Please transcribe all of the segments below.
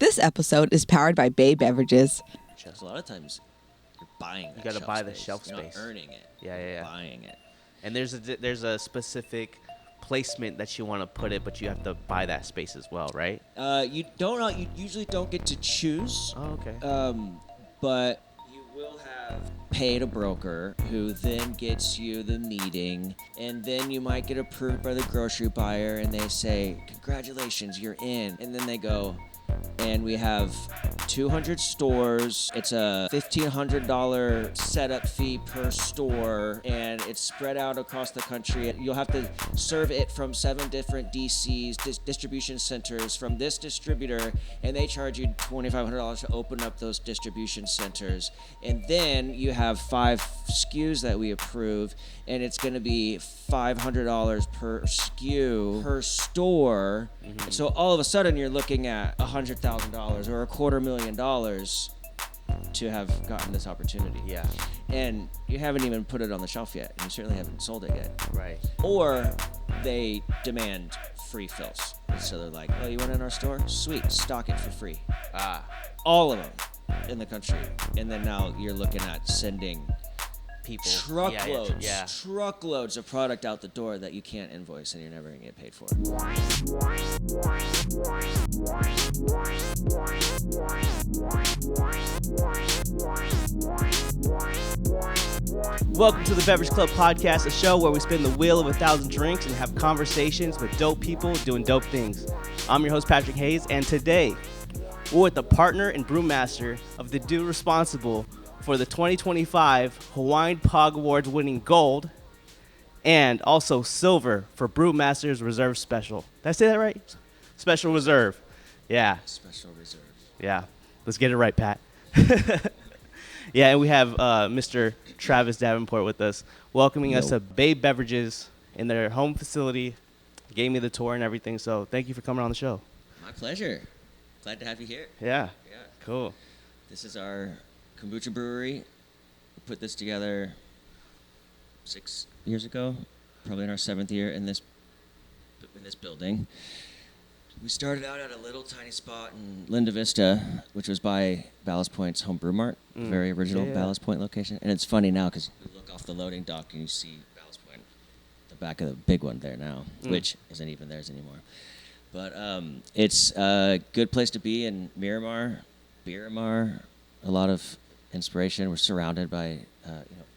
This episode is powered by Babe Beverages. A lot of times you're buying that You got to buy the shelf You're space. not earning it. Yeah. You're buying it. And there's a specific placement that you want to put it, but you have to buy that space as well, right? You usually don't get to choose. Oh, okay. But you will have paid a broker who then gets you the meeting, and then you might get approved by the grocery buyer, and they say, "Congratulations, you're in." And then they go, and we have 200 stores. It's a $1,500 setup fee per store, and it's spread out across the country. You'll have to serve it from 7 different DCs, distribution centers, from this distributor, and they charge you $2,500 to open up those distribution centers. And then you have 5 SKUs that we approve, and it's going to be $500 per SKU per store. Mm-hmm. So all of a sudden you're looking at $100,000 or $250,000 to have gotten this opportunity. Yeah. And you haven't even put it on the shelf yet, and you certainly haven't sold it yet. Right. Or they demand free fills. So they're like, "Oh, you want it in our store? Sweet, stock it for free." All of them in the country. And then now you're looking at sending People. Truckloads of product out the door that you can't invoice and you're never going to get paid for. Welcome to the Beverage Club Podcast, a show where we spin the wheel of 1,000 drinks and have conversations with dope people doing dope things. I'm your host, Patrick Hayes, and today we're with the partner and brewmaster of the dude responsible for the 2025 Hawaiian Pog Awards winning gold and also silver for Brewmaster's Reserve Special. Did I say that right? Special Reserve. Yeah. Special Reserve. Yeah. Let's get it right, Pat. Yeah, and we have Mr. Travis Davenport with us, welcoming us to Babe Beverages in their home facility. Gave me the tour and everything, so thank you for coming on the show. My pleasure. Glad to have you here. Yeah. Yeah. Cool. This is our kombucha brewery. We put this together 6 years ago, probably in our 7th year in this building. We started out at a little tiny spot in Linda Vista, which was by Ballast Point's home brew mart, the very original Ballast Point location. And it's funny now because you look off the loading dock and you see Ballast Point, the back of the big one there now, which isn't even theirs anymore. But it's a good place to be in Miramar, a lot of inspiration. We're surrounded by,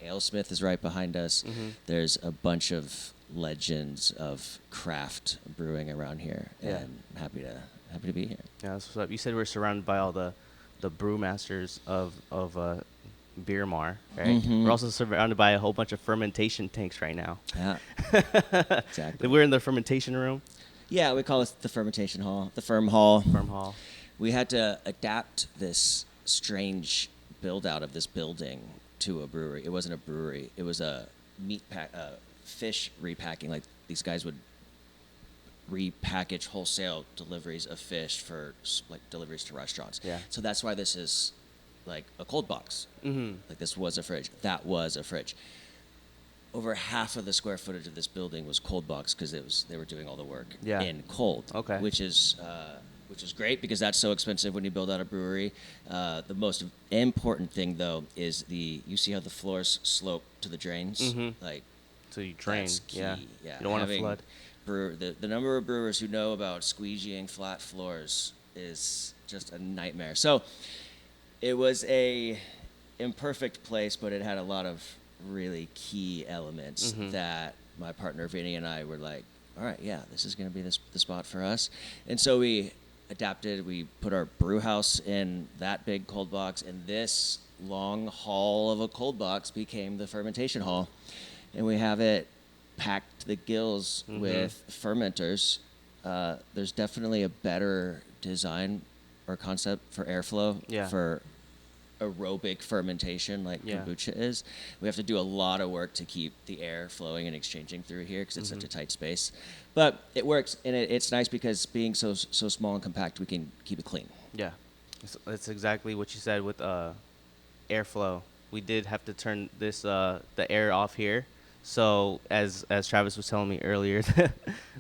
AleSmith is right behind us. Mm-hmm. There's a bunch of legends of craft brewing around here, and I'm happy to be here. Yeah, that's what's up. You said we're surrounded by all the brewmasters of Miramar, right? Mm-hmm. We're also surrounded by a whole bunch of fermentation tanks right now. Yeah, exactly. We're in the fermentation room. Yeah, we call it the fermentation hall, the Ferm Hall. We had to adapt this strange build-out of this building to a brewery. It wasn't a brewery. It was a fish repacking. Like, these guys would repackage wholesale deliveries of fish for, like, deliveries to restaurants. Yeah. So that's why this is, like, a cold box. Mm-hmm. Like, this was a fridge. That was a fridge. Over half of the square footage of this building was cold box because they were doing all the work in cold. Okay. Which is great because that's so expensive when you build out a brewery. The most important thing though is you see how the floors slope to the drains, like, so you drain. That's key. Yeah. You don't want to flood. The number of brewers who know about squeegeeing flat floors is just a nightmare. So it was a imperfect place, but it had a lot of really key elements that my partner Vinny and I were like, all right, yeah, this is going to be the spot for us. And so we adapted. We put our brew house in that big cold box, and this long hall of a cold box became the fermentation hall. And we have it packed to the gills with fermenters. There's definitely a better design or concept for airflow for aerobic fermentation like kombucha is. We have to do a lot of work to keep the air flowing and exchanging through here because it's such a tight space. But it works, and it's nice because being so small and compact, we can keep it clean. Yeah. That's exactly what you said with airflow. We did have to turn the air off here. So as Travis was telling me earlier,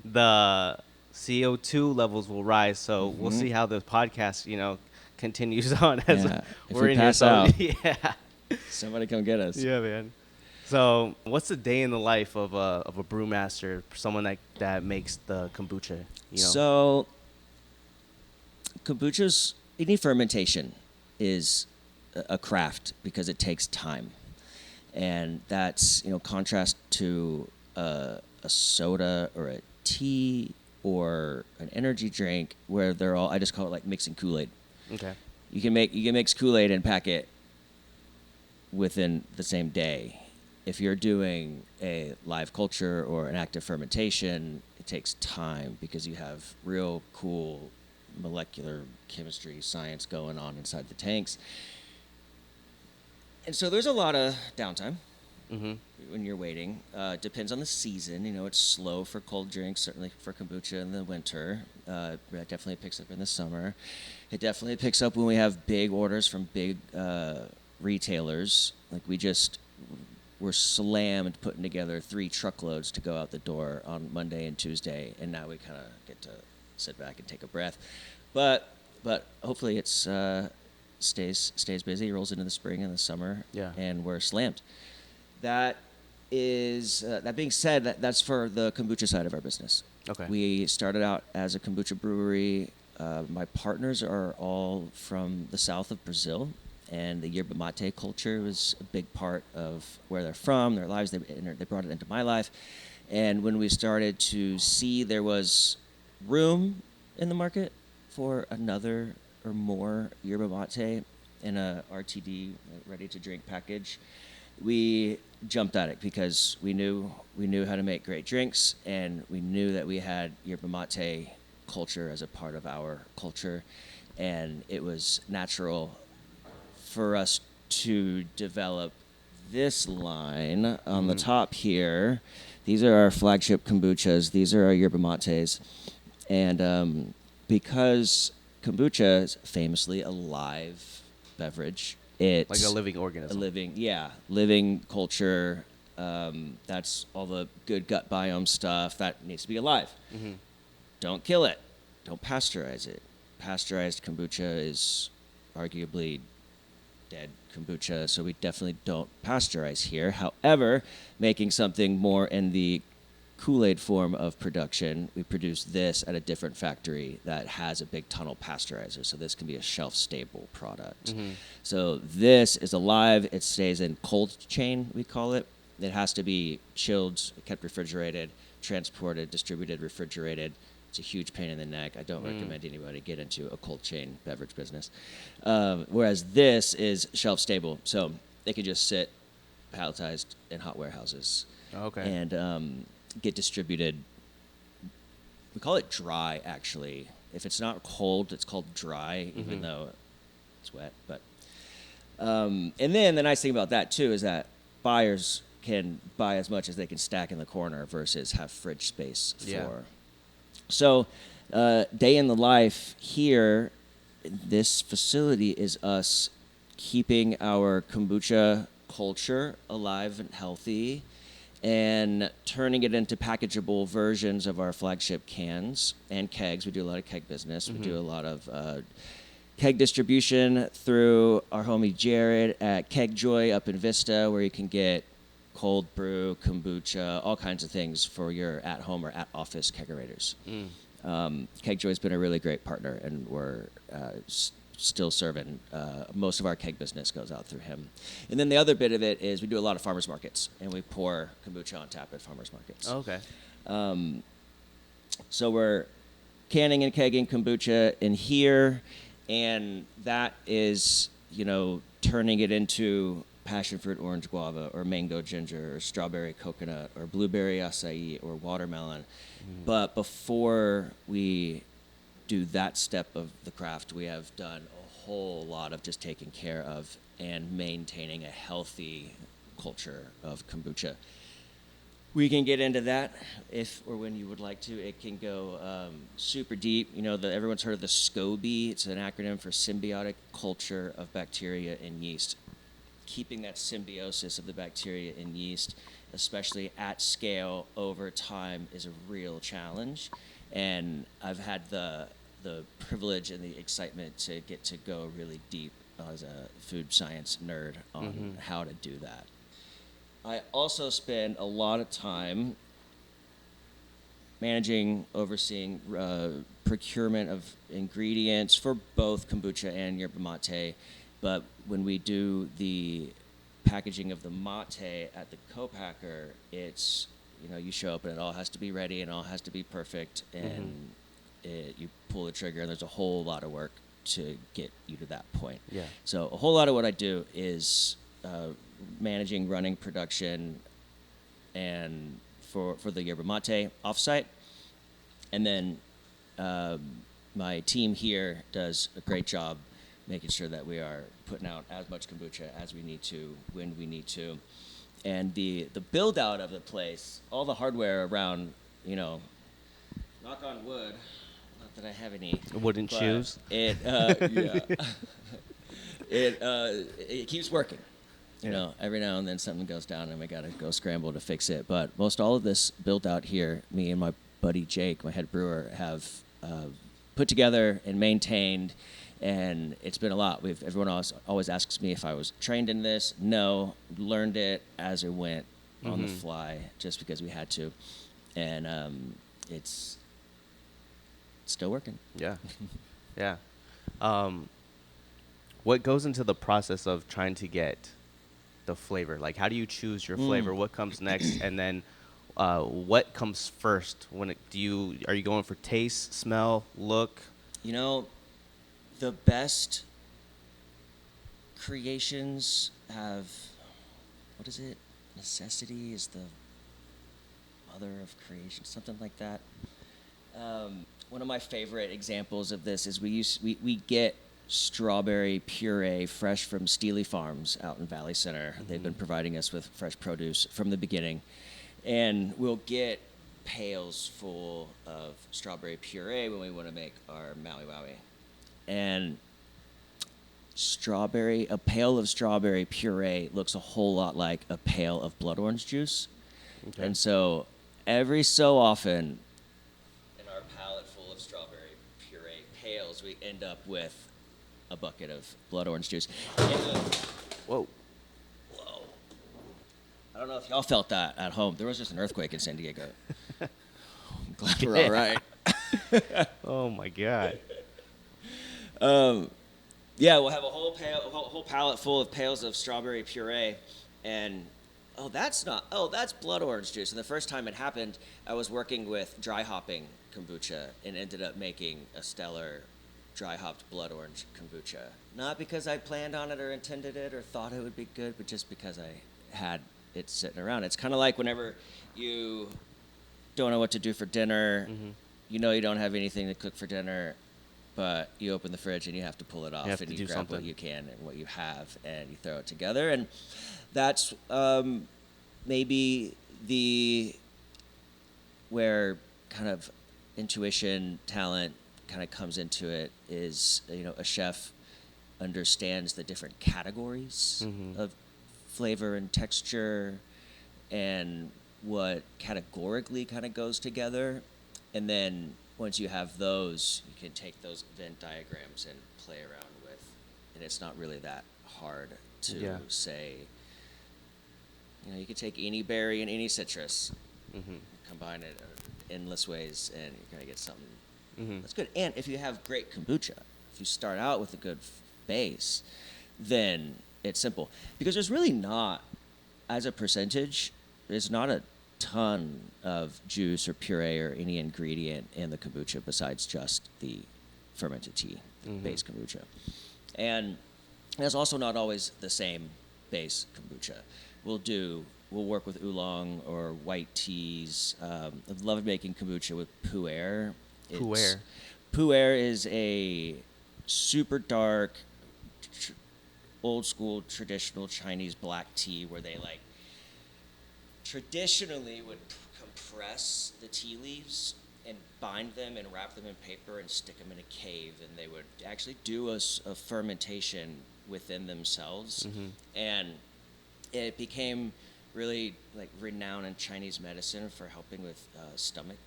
the CO2 levels will rise. So we'll see how the podcast, continues on as Yeah. If we're we in pass here. out. Yeah. Somebody come get us. Yeah, man. So, what's the day in the life of a brewmaster, someone that makes the kombucha? So, kombucha's any fermentation is a craft because it takes time, and that's contrast to a soda or a tea or an energy drink where they're all, I just call it like mixing Kool-Aid. Okay. You can mix Kool-Aid and pack it within the same day. If you're doing a live culture or an active fermentation, it takes time because you have real cool molecular chemistry science going on inside the tanks. And so there's a lot of downtime when you're waiting. Depends on the season. It's slow for cold drinks, certainly for kombucha in the winter. It definitely picks up in the summer. It definitely picks up when we have big orders from big retailers. Like we're slammed putting together 3 truckloads to go out the door on Monday and Tuesday, and now we kind of get to sit back and take a breath. But hopefully it's stays busy, rolls into the spring and the summer, and we're slammed. That is that being said, that's for the kombucha side of our business. Okay. We started out as a kombucha brewery. My partners are all from the south of Brazil, and the yerba mate culture was a big part of where they're from, their lives. They brought it into my life. And when we started to see there was room in the market for another or more yerba mate in a RTD, ready-to-drink package, we jumped at it because we knew how to make great drinks, and we knew that we had yerba mate culture as a part of our culture, and it was natural for us to develop this line on the top here. These are our flagship kombuchas. These are our yerba mates, and because kombucha is famously a live beverage. It's like a living organism. Living culture. That's all the good gut biome stuff that needs to be alive. Don't kill it. Don't pasteurize it. Pasteurized kombucha is arguably dead kombucha, so we definitely don't pasteurize here. However, making something more in the Kool-Aid form of production, we produce this at a different factory that has a big tunnel pasteurizer, so this can be a shelf-stable product. So this is alive. It stays in cold chain, we call it. It has to be chilled, kept refrigerated, transported, distributed, refrigerated. It's a huge pain in the neck. I don't recommend anybody get into a cold chain beverage business. Whereas this is shelf-stable, so they can just sit palletized in hot warehouses. Okay. And get distributed. We call it dry, actually. If it's not cold, it's called dry, even though it's wet. But and then the nice thing about that too is that buyers can buy as much as they can stack in the corner versus have fridge space for. Yeah. So day in the life here, this facility is us keeping our kombucha culture alive and healthy, and turning it into packageable versions of our flagship cans and kegs. We do a lot of keg business. We do a lot of keg distribution through our homie Jared at Keg Joy up in Vista, where you can get cold brew, kombucha, all kinds of things for your at-home or at-office kegerators. Keg Joy's been a really great partner, and we're still serving. Most of our keg business goes out through him. And then the other bit of it is we do a lot of farmers markets, and we pour kombucha on tap at farmers markets. Okay. So we're canning and kegging kombucha in here, and that is, turning it into passion fruit orange guava or mango ginger or strawberry coconut or blueberry acai or watermelon. But before we do that step of the craft, we have done a whole lot of just taking care of and maintaining a healthy culture of kombucha. We can get into that if or when you would like to. It can go super deep. Everyone's heard of the SCOBY. It's an acronym for symbiotic culture of bacteria and yeast. Keeping that symbiosis of the bacteria and yeast, especially at scale over time, is a real challenge. and I've had the privilege and the excitement to get to go really deep as a food science nerd on how to do that. I also spend a lot of time managing, overseeing procurement of ingredients for both kombucha and yerba mate. But when we do the packaging of the mate at the co-packer, it's, you show up and it all has to be ready and all has to be perfect, and you pull the trigger, and there's a whole lot of work to get you to that point. Yeah. So a whole lot of what I do is managing, running production, and for the yerba mate offsite, and then my team here does a great job making sure that we are putting out as much kombucha as we need to, when we need to, and the build out of the place, all the hardware around, knock on wood, not that I have any wooden shoes. It it keeps working. Every now and then something goes down and we got to go scramble to fix it. But most all of this built out here, me and my buddy Jake, my head brewer, have put together and maintained, and it's been a lot. Everyone always asks me if I was trained in this. No, learned it as it went on the fly, just because we had to, and it's still working. Yeah, yeah. What goes into the process of trying to get the flavor? Like, how do you choose your flavor? What comes next, and then what comes first? Are you going for taste, smell, look? The best creations have, what is it? Necessity is the mother of creation, something like that. One of my favorite examples of this is we get strawberry puree fresh from Steely Farms out in Valley Center. They've been providing us with fresh produce from the beginning. And we'll get pails full of strawberry puree when we want to make our Maui Wowie. And a pail of strawberry puree looks a whole lot like a pail of blood orange juice. Okay. And so every so often, in our pallet full of strawberry puree pails, we end up with a bucket of blood orange juice. Whoa. I don't know if y'all felt that at home. There was just an earthquake in San Diego. I'm glad we're all right. Oh my God. Yeah, we'll have a whole pallet full of pails of strawberry puree, and that's blood orange juice. And the first time it happened, I was working with dry hopping kombucha and ended up making a stellar dry hopped blood orange kombucha. Not because I planned on it or intended it or thought it would be good, but just because I had it sitting around. It's kind of like whenever you don't know what to do for dinner, you don't have anything to cook for dinner, but you open the fridge and you have to pull it off, and you grab what you can and what you have, and you throw it together. And that's maybe where kind of intuition, talent kind of comes into it, is, a chef understands the different categories of flavor and texture and what categorically kind of goes together. And then once you have those, you can take those Venn diagrams and play around with, and it's not really that hard to say, you can take any berry and any citrus, combine it in endless ways, and you're going to get something that's good. And if you have great kombucha, if you start out with a good base, then it's simple. Because there's really not, as a percentage, there's not a ton of juice or puree or any ingredient in the kombucha besides just the fermented tea base kombucha. And it's also not always the same base kombucha. We'll work with oolong or white teas. I love making kombucha with pu'er. Pu'er is a super dark, old school traditional Chinese black tea where they traditionally would compress the tea leaves and bind them and wrap them in paper and stick them in a cave, and they would actually do a fermentation within themselves. And it became really like renowned in Chinese medicine for helping with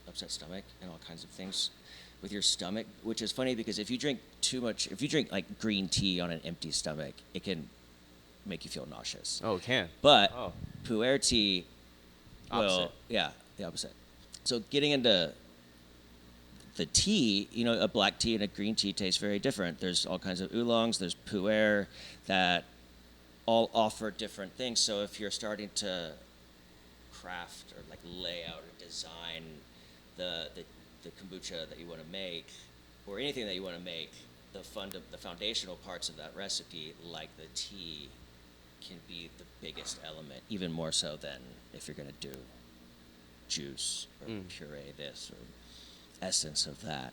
upset stomach, and all kinds of things with your stomach. Which is funny because if you drink like green tea on an empty stomach, it can make you feel nauseous. Oh, it can. But Oh. pu'er tea, Opposite. the opposite. So getting into the tea, a black tea and a green tea taste very different. There's all kinds of oolongs. There's pu'er that all offer different things. So if you're starting to craft or like lay out or design the kombucha that you want to make, or anything that you want to make, the foundational parts of that recipe, like the tea, can be the biggest element, even more so than if you're going to do juice or puree this or essence of that.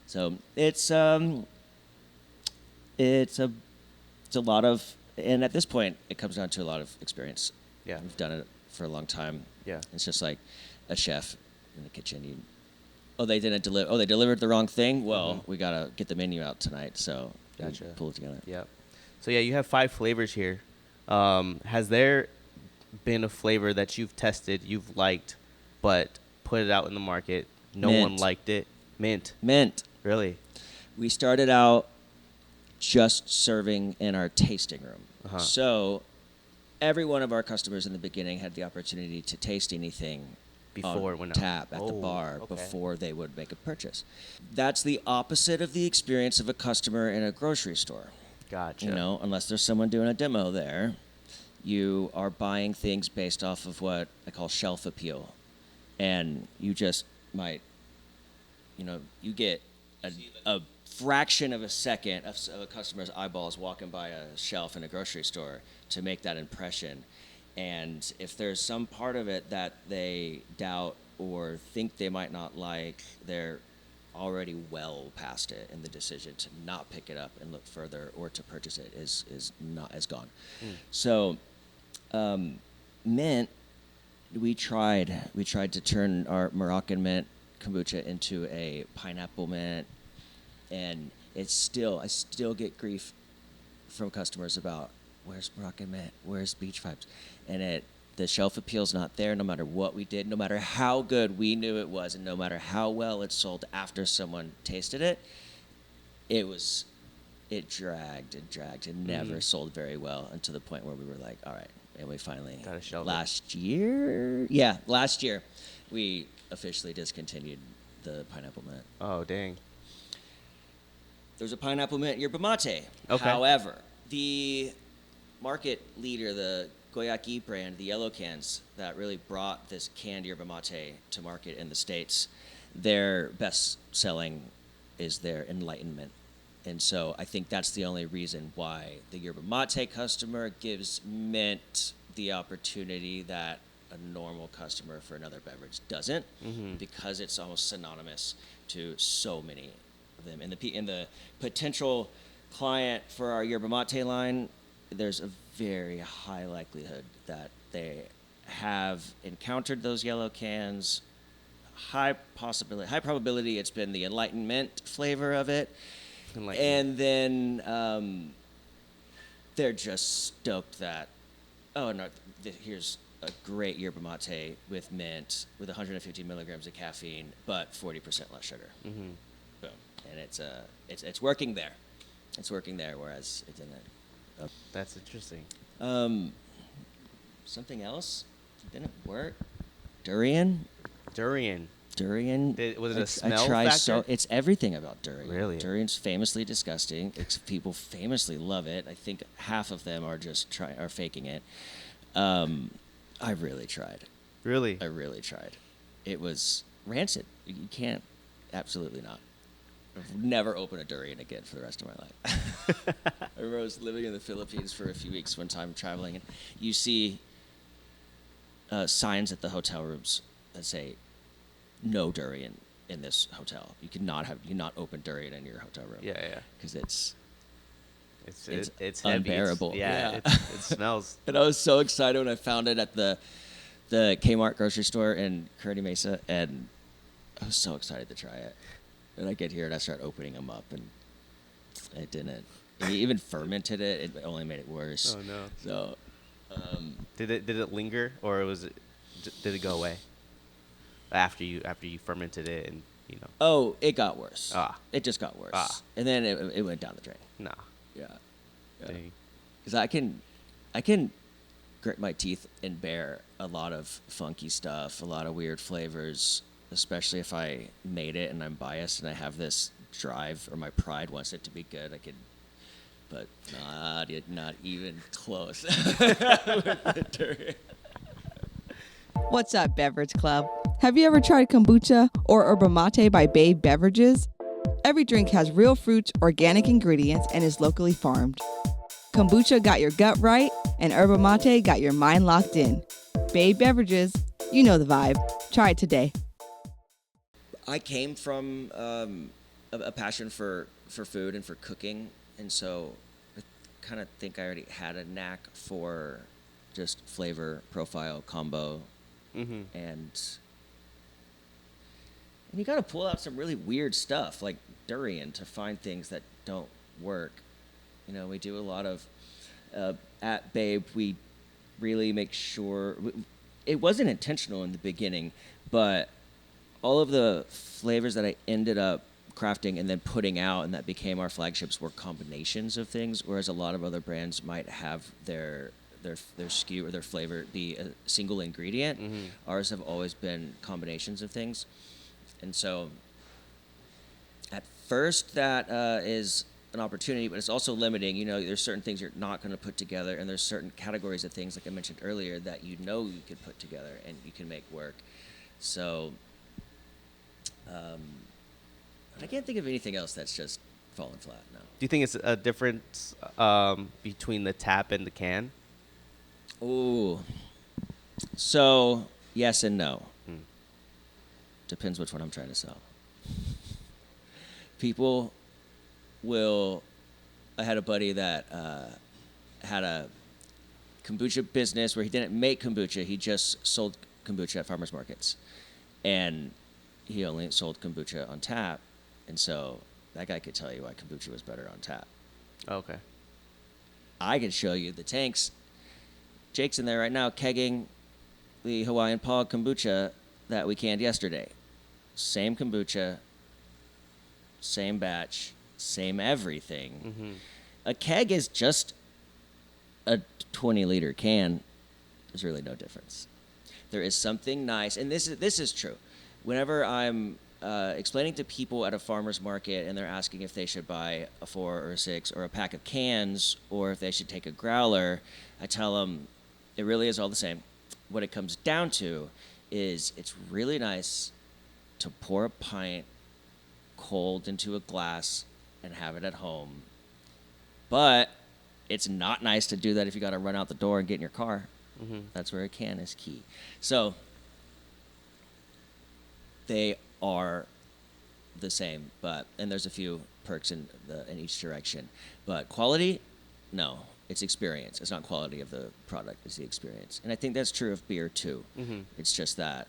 So it's a lot of, and at this point it comes down to a lot of experience. Yeah. We've done it for a long time. Yeah. It's just like a chef in the kitchen. They didn't deliver. They delivered the wrong thing. Well, we gotta get the menu out tonight, so Gotcha. we pull it together. Yep. So yeah, you have 5 flavors here. Has there been a flavor that you've tested, you've liked, but put it out in the market, no one liked it? Mint. Really? We started out just serving in our tasting room. So every one of our customers in the beginning had the opportunity to taste anything Before it on went out. tap at the bar before they would make a purchase. That's the opposite of the experience of a customer in a grocery store. Gotcha. Unless there's someone doing a demo there, you are buying things based off of what I call shelf appeal. And you just might, you get a fraction of a second of a customer's eyeballs walking by a shelf in a grocery store to make that impression. And if there's some part of it that they doubt or think they might not like, they're already well past it, and the decision to not pick it up and look further or to purchase it is gone. So mint, we tried to turn our Moroccan mint kombucha into a pineapple mint, and I still get grief from customers about, where's Moroccan mint, where's Beach Vibes, and the shelf appeal's not there. No matter what we did, no matter how good we knew it was, and no matter how well it sold after someone tasted it, it dragged and never sold very well, until the point where we were like, all right, and we finally last year we officially discontinued the pineapple mint. Oh, dang. There's a pineapple mint yerba mate. Okay. However, the market leader, the Goyaki brand, the yellow cans that really brought this canned yerba mate to market in the States, their best selling is their Enlightenment. And so I think that's the only reason why the yerba mate customer gives mint the opportunity that a normal customer for another beverage doesn't, because it's almost synonymous to so many of them. And the potential client for our yerba mate line, there's a very high likelihood that they have encountered those yellow cans. High probability it's been the Enlightenment flavor of it. And then they're just stoked that, here's a great yerba mate with mint, with 150 milligrams of caffeine, but 40% less sugar. Boom. And it's working there. It's working there, whereas it didn't. That's interesting. Something else didn't work. Durian. Was it a smell factor? It's everything about durian. Really? Durian's famously disgusting. People famously love it. I think half of them are just faking it. I really tried. Really? I really tried. It was rancid. You can't. Absolutely not. I've never opened a durian again for the rest of my life. I remember I was living in the Philippines for a few weeks one time traveling, and you see signs at the hotel rooms that say, "No durian in this hotel. You cannot open durian in your hotel room." Yeah. Because it's Heavy. unbearable. It smells. And I was so excited when I found it at the Kmart grocery store in Kearney Mesa, and I was so excited to try it. And I get here and I start opening them up, and it didn't. He even fermented it. It only made it worse. Oh no. So, Did it linger, or did it go away after you fermented it and Oh, it got worse. Ah. It just got worse. Ah. And then it went down the drain. Nah. Yeah. Dang. Because I can grit my teeth and bear a lot of funky stuff, a lot of weird flavors, especially if I made it and I'm biased and I have this drive or my pride wants it to be good. I could, but not even close. With the Durian. What's up, Beverage Club? Have you ever tried kombucha or yerba mate by Babe Beverages? Every drink has real fruits, organic ingredients, and is locally farmed. Kombucha got your gut right, and yerba mate got your mind locked in. Babe Beverages, you know the vibe. Try it today. I came from a passion for food and for cooking, and so I kind of think I already had a knack for just flavor profile combo, and you got to pull out some really weird stuff like Durian to find things that don't work. You know, we do a lot of at Babe. We really make sure it wasn't intentional in the beginning, but all of the flavors that I ended up crafting and then putting out and that became our flagships were combinations of things, whereas a lot of other brands might have their SKU or their flavor be a single ingredient. Ours have always been combinations of things. And so at first that is an opportunity, but it's also limiting. You know, there's certain things you're not going to put together, and there's certain categories of things, like I mentioned earlier, that you could put together and you can make work. So I can't think of anything else that's just fallen flat now. Do you think it's a difference between the tap and the can? Ooh. So, yes and no. Depends which one I'm trying to sell. People will... I had a buddy that had a kombucha business where he didn't make kombucha. He just sold kombucha at farmers markets. And he only sold kombucha on tap. And so that guy could tell you why kombucha was better on tap. Okay. I could show you the tanks. Jake's in there right now kegging the Hawaiian Pog kombucha that we canned yesterday. Same kombucha, same batch, same everything. A keg is just a 20-liter can. There's really no difference. There is something nice, and this is true. Whenever I'm explaining to people at a farmer's market and they're asking if they should buy a 4 or a 6 or a pack of cans or if they should take a growler, I tell them it really is all the same. What it comes down to is it's really nice to pour a pint cold into a glass and have it at home. But it's not nice to do that if you got to run out the door and get in your car. That's where a can is key. So they are the same, and there's a few perks in each direction. But quality, no, it's experience. It's not quality of the product; it's the experience. And I think that's true of beer too. It's just that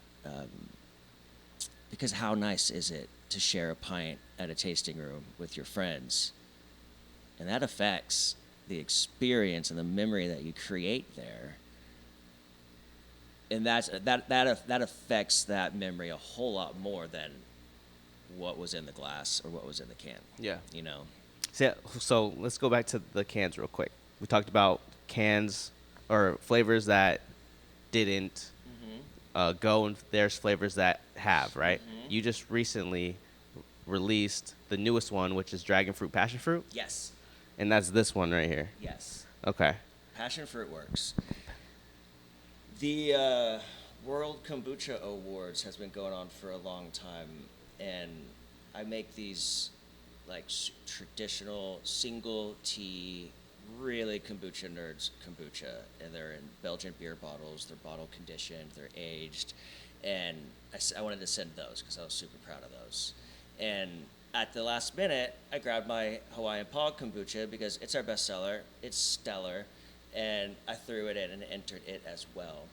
because how nice is it to share a pint at a tasting room with your friends, and that affects the experience and the memory that you create there. And that affects that memory a whole lot more than what was in the glass or what was in the can. Yeah. You know? So let's go back to the cans real quick. We talked about cans or flavors that didn't go, and there's flavors that have, right? You just recently released the newest one, which is Dragon Fruit Passion Fruit? Yes. And that's this one right here? Yes. Okay. Passion fruit works. The World Kombucha Awards has been going on for a long time, and I make these like traditional single tea, really kombucha nerds kombucha, and they're in Belgian beer bottles. They're bottle conditioned, they're aged, and I wanted to send those because I was super proud of those. And at the last minute, I grabbed my Hawaiian Pog kombucha because it's our bestseller. It's stellar. And I threw it in and entered it as well.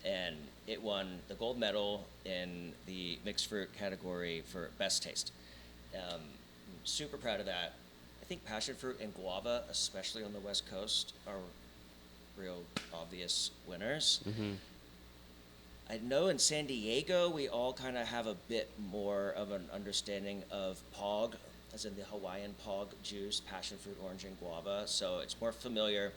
And it won the gold medal in the mixed fruit category for best taste. I'm super proud of that. I think passion fruit and guava, especially on the West Coast, are real obvious winners. Mm-hmm. I know in San Diego, we all kind of have a bit more of an understanding of POG, as in the Hawaiian POG juice, passion fruit, orange, and guava. So it's more familiar.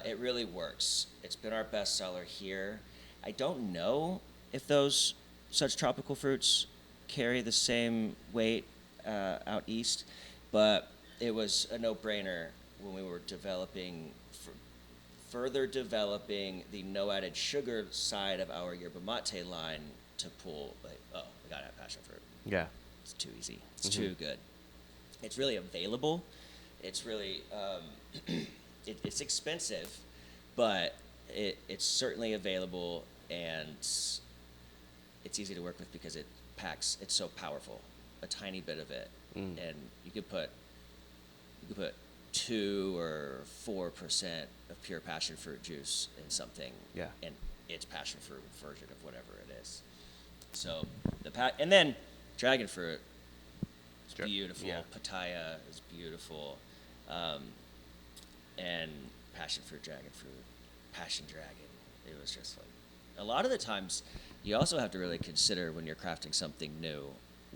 It really works. It's been our best seller here. I don't know if those such tropical fruits carry the same weight out east, but it was a no-brainer when we were further developing the no added sugar side of our yerba mate line to pull, like, oh, we gotta have passion fruit. Yeah. It's too easy. It's too good. It's really available. It's really, it's expensive, but it's certainly available, and it's easy to work with because it's so powerful. A tiny bit of it, and you could put 2 or 4% of pure passion fruit juice in something, and it's passion fruit version of whatever it is. So and then dragon fruit is beautiful. Yeah. Pitaya is beautiful, and passion fruit, dragon fruit, passion dragon. It was just like, a lot of the times you also have to really consider when you're crafting something new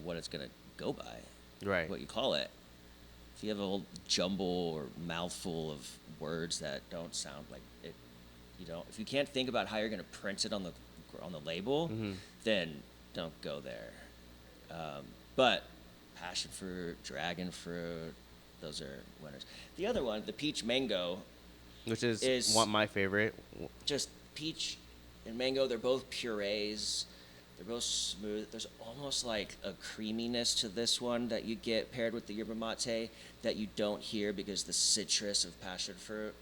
what it's gonna go by, Right. what you call it. If you have a whole jumble or mouthful of words that don't sound like it, if you can't think about how you're going to print it on the label, then don't go there. But passion fruit, dragon fruit, those are winners. The other one, the peach mango, which is my favorite. just peach and mango. They're both purees. They're both smooth. There's almost like a creaminess to this one that you get paired with the yerba mate that you don't hear because the citrus of passion fruit,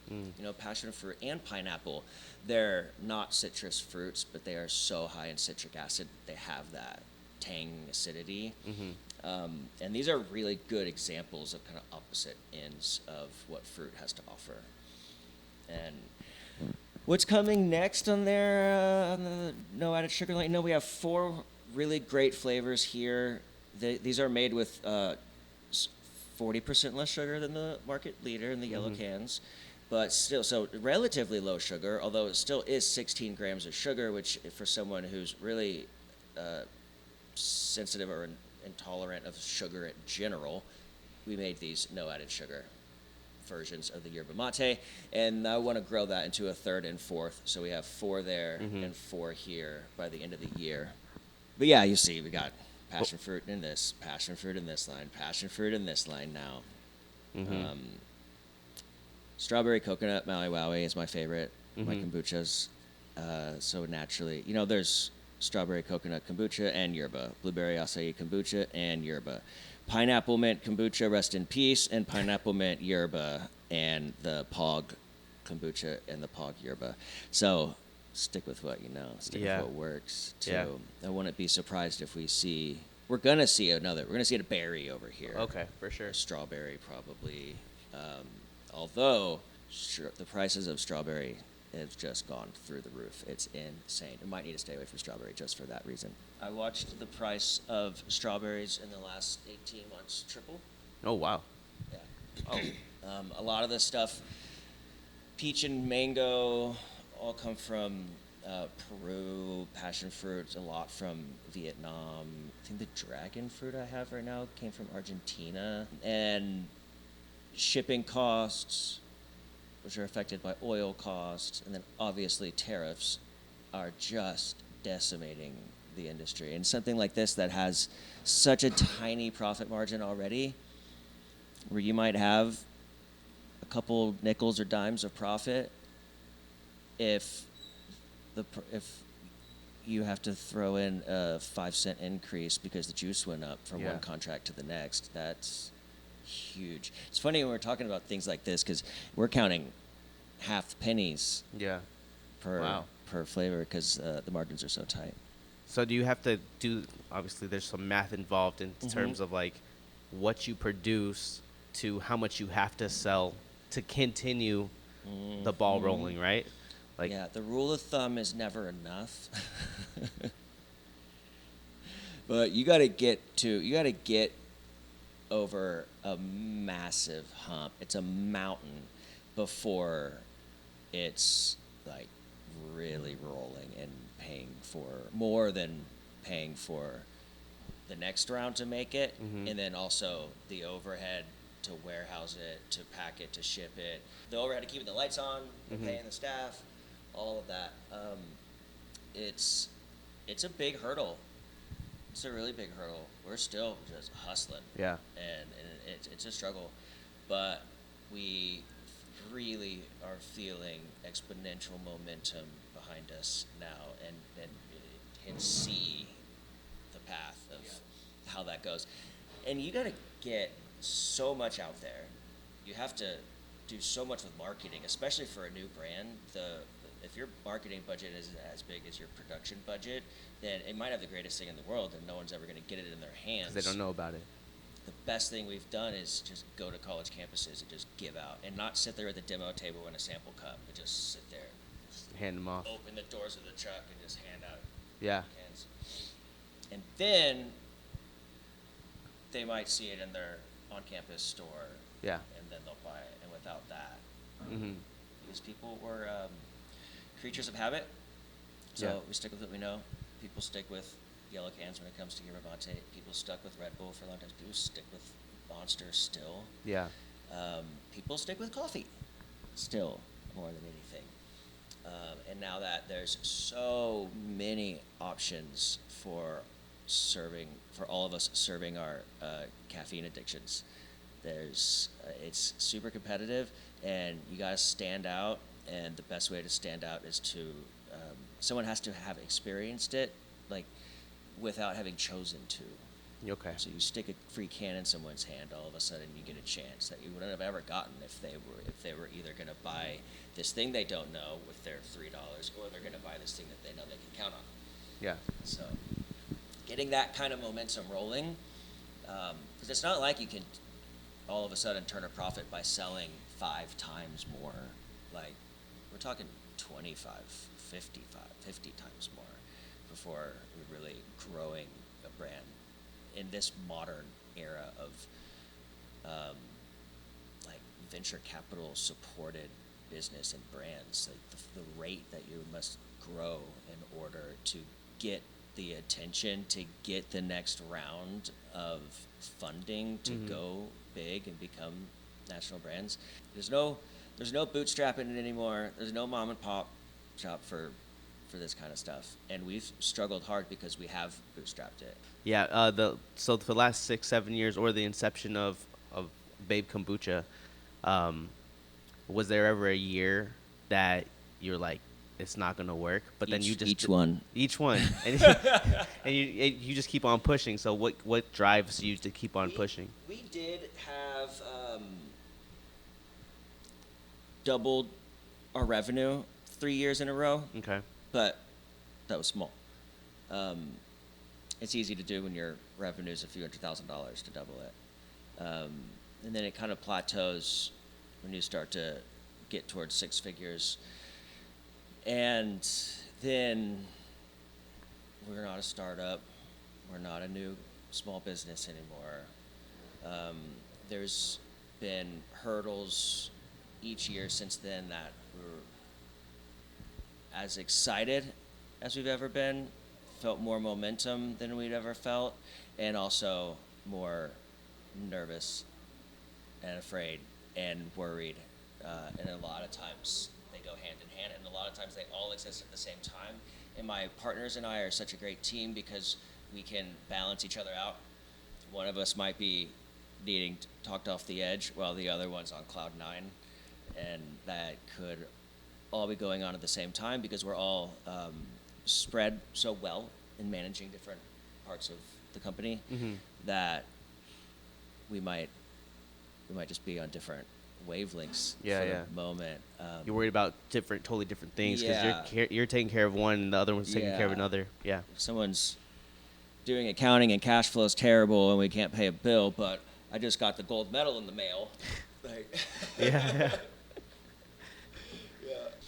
passion fruit and pineapple, they're not citrus fruits, but they are so high in citric acid, they have that tang acidity. And these are really good examples of kind of opposite ends of what fruit has to offer. And what's coming next on there, on the no added sugar line? We have 4 really great flavors here. These are made with 40% less sugar than the market leader in the yellow cans, but still, so relatively low sugar, although it still is 16 grams of sugar, which for someone who's really sensitive or intolerant of sugar in general, we made these no added sugar versions of the yerba mate, and I want to grow that into a 3rd and 4th, so we have 4 there and 4 here by the end of the year. But yeah, you see, we got passion fruit in this, passion fruit in this line, passion fruit in this line now. Strawberry coconut Maui Wowie is my favorite. My kombuchas, so naturally, there's strawberry coconut kombucha and yerba, blueberry acai kombucha and yerba, pineapple mint kombucha, rest in peace, and pineapple mint yerba, and the POG kombucha and the POG yerba. So stick with what you know. Stick with what works, too. Yeah. I wouldn't be surprised if we're going to see a berry over here. Okay, for sure. A strawberry, probably. Although the prices of strawberry have just gone through the roof. It's insane. You might need to stay away from strawberry just for that reason. I watched the price of strawberries in the last 18 months triple. Oh, wow. Yeah. A lot of this stuff, peach and mango, all come from Peru. Passion fruit, a lot from Vietnam. I think the dragon fruit I have right now came from Argentina. And shipping costs, which are affected by oil costs, and then obviously tariffs, are just decimating the industry. And something like this that has such a tiny profit margin already, where you might have a couple nickels or dimes of profit, if you have to throw in a 5-cent increase because the juice went up from one contract to the next, that's huge. It's funny when we're talking about things like this because we're counting half pennies per flavor because the margins are so tight. So do you have to do, obviously there's some math involved in terms of like what you produce to how much you have to sell to continue the ball rolling, right? Like, yeah, the rule of thumb is never enough. But you got to get over a massive hump. It's a mountain before it's like really rolling and paying for more than paying for the next round to make it, and then also the overhead to warehouse it, to pack it, to ship it, the overhead to keeping the lights on, the paying the staff, all of that. It's a big hurdle. It's a really big hurdle. We're still just hustling. Yeah. And it's a struggle, but we really are feeling exponential momentum behind us now, and can see the path of how that goes. And you got to get so much out there. You have to do so much with marketing, especially for a new brand. If your marketing budget is as big as your production budget, then it might have the greatest thing in the world, and no one's ever going to get it in their hands. Because they don't know about it. The best thing we've done is just go to college campuses and just give out, and not sit there at the demo table in a sample cup, but just sit there, hand them off, open the doors of the truck, and just hand out cans. And then they might see it in their on-campus store, and then they'll buy it. And without that, because people were creatures of habit, so we stick with what we know. People stick with yellow cans when it comes to Yerba Mate. People stuck with Red Bull for a long time. People stick with Monster still. Yeah. People stick with coffee still more than anything. And now that there's so many options for all of us serving our caffeine addictions, it's super competitive, and you gotta stand out. And the best way to stand out is to someone has to have experienced it, like, without having chosen to. Okay. So you stick a free can in someone's hand, all of a sudden you get a chance that you wouldn't have ever gotten if they were either going to buy this thing they don't know with their $3, or they're going to buy this thing that they know they can count on. Yeah. So getting that kind of momentum rolling, because it's not like you can all of a sudden turn a profit by selling 5 times more. Like, we're talking 25, 50 times more before we're really growing a brand in this modern era of like venture capital supported business and brands. Like the rate that you must grow in order to get the attention, to get the next round of funding to go big and become national brands. There's no bootstrapping it anymore. There's no mom and pop shop for this kind of stuff, and we've struggled hard because we have bootstrapped it. Yeah. So for the last 6-7 years, or the inception of Babe Kombucha, was there ever a year that you're like, it's not gonna work, but then you just each one, and you just keep on pushing. So what drives you to keep on pushing? We did have doubled our revenue 3 years in a row. Okay. But that was small. It's easy to do when your revenue is a few $100,000 to double it. And then it kind of plateaus when you start to get towards 6 figures. And then we're not a startup. We're not a new small business anymore. There's been hurdles each year since then that we're as excited as we've ever been, felt more momentum than we'd ever felt, and also more nervous and afraid and worried. And a lot of times they go hand in hand, and a lot of times they all exist at the same time. And my partners and I are such a great team because we can balance each other out. One of us might be needing talked off the edge while the other one's on cloud 9, and that could all be going on at the same time because we're all spread so well in managing different parts of the company that we might just be on different wavelengths for the moment. You're worried about totally different things because you're taking care of one and the other one's taking care of another. Yeah. If someone's doing accounting and cash flow is terrible and we can't pay a bill, but I just got the gold medal in the mail. Like yeah.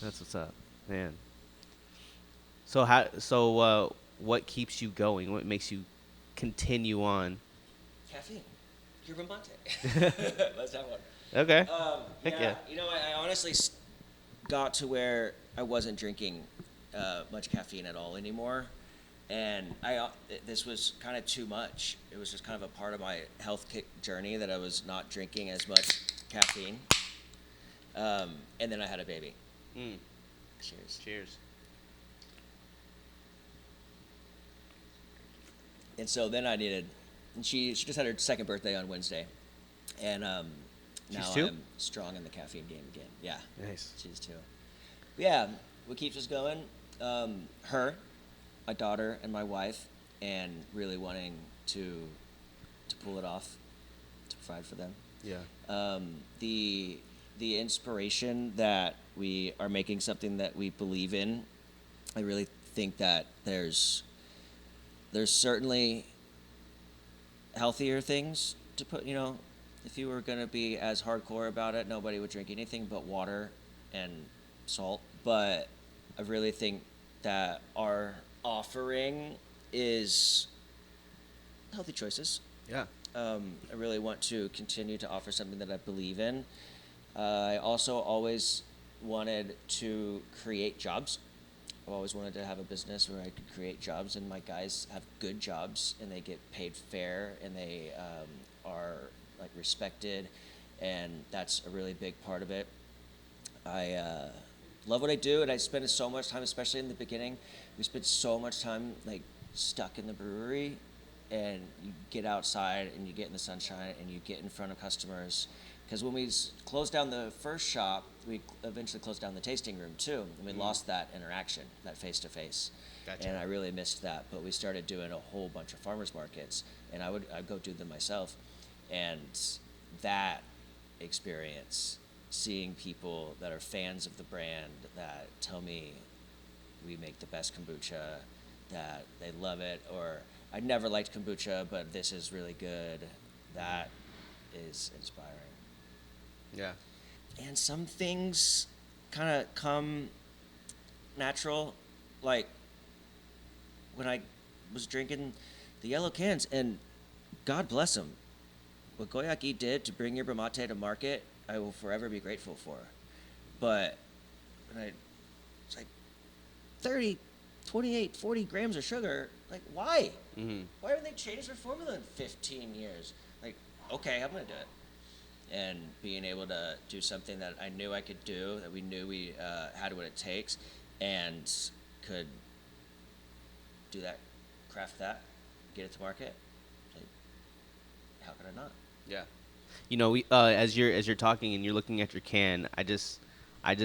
That's what's up, man. So what keeps you going? What makes you continue on? Caffeine. Yerba Mate. Let's have one. Okay. Yeah. You know, I honestly got to where I wasn't drinking much caffeine at all anymore. And this was kind of too much. It was just kind of a part of my health kick journey that I was not drinking as much caffeine. And then I had a baby. Cheers. Cheers. And so then I needed, and she just had her second birthday on Wednesday. And now two? I'm strong in the caffeine game again. Yeah. Nice. She's 2. But yeah, what keeps us going? Her, my daughter, and my wife, and really wanting to pull it off, to provide for them. Yeah. The inspiration that we are making something that we believe in. I really think that there's certainly healthier things to put, if you were going to be as hardcore about it, nobody would drink anything but water and salt. But I really think that our offering is healthy choices. Yeah. I really want to continue to offer something that I believe in. I also always wanted to create jobs. I've always wanted to have a business where I could create jobs, and my guys have good jobs, and they get paid fair, and they are respected, and that's a really big part of it. I love what I do, and I spend so much time, especially in the beginning. We spent so much time stuck in the brewery, and you get outside and you get in the sunshine and you get in front of customers. Because when we closed down the first shop, we eventually closed down the tasting room too, and we lost that interaction, that face-to-face. Gotcha. And I really missed that. But we started doing a whole bunch of farmers markets, and I'd go do them myself. And that experience, seeing people that are fans of the brand that tell me we make the best kombucha, that they love it, or I never liked kombucha, but this is really good, that is inspiring. Yeah. And some things kind of come natural, like when I was drinking the yellow cans, and God bless him, what Goyaki did to bring Yerba Mate to market, I will forever be grateful for. But it's 30, 28, 40 grams of sugar. Why? Mm-hmm. Why haven't they changed their formula in 15 years? Okay, I'm going to do it. And being able to do something that I knew I could do, that we knew we had what it takes, and could do that, craft that, get it to market. How could I not? Yeah. We as you're talking and you're looking at your can, I just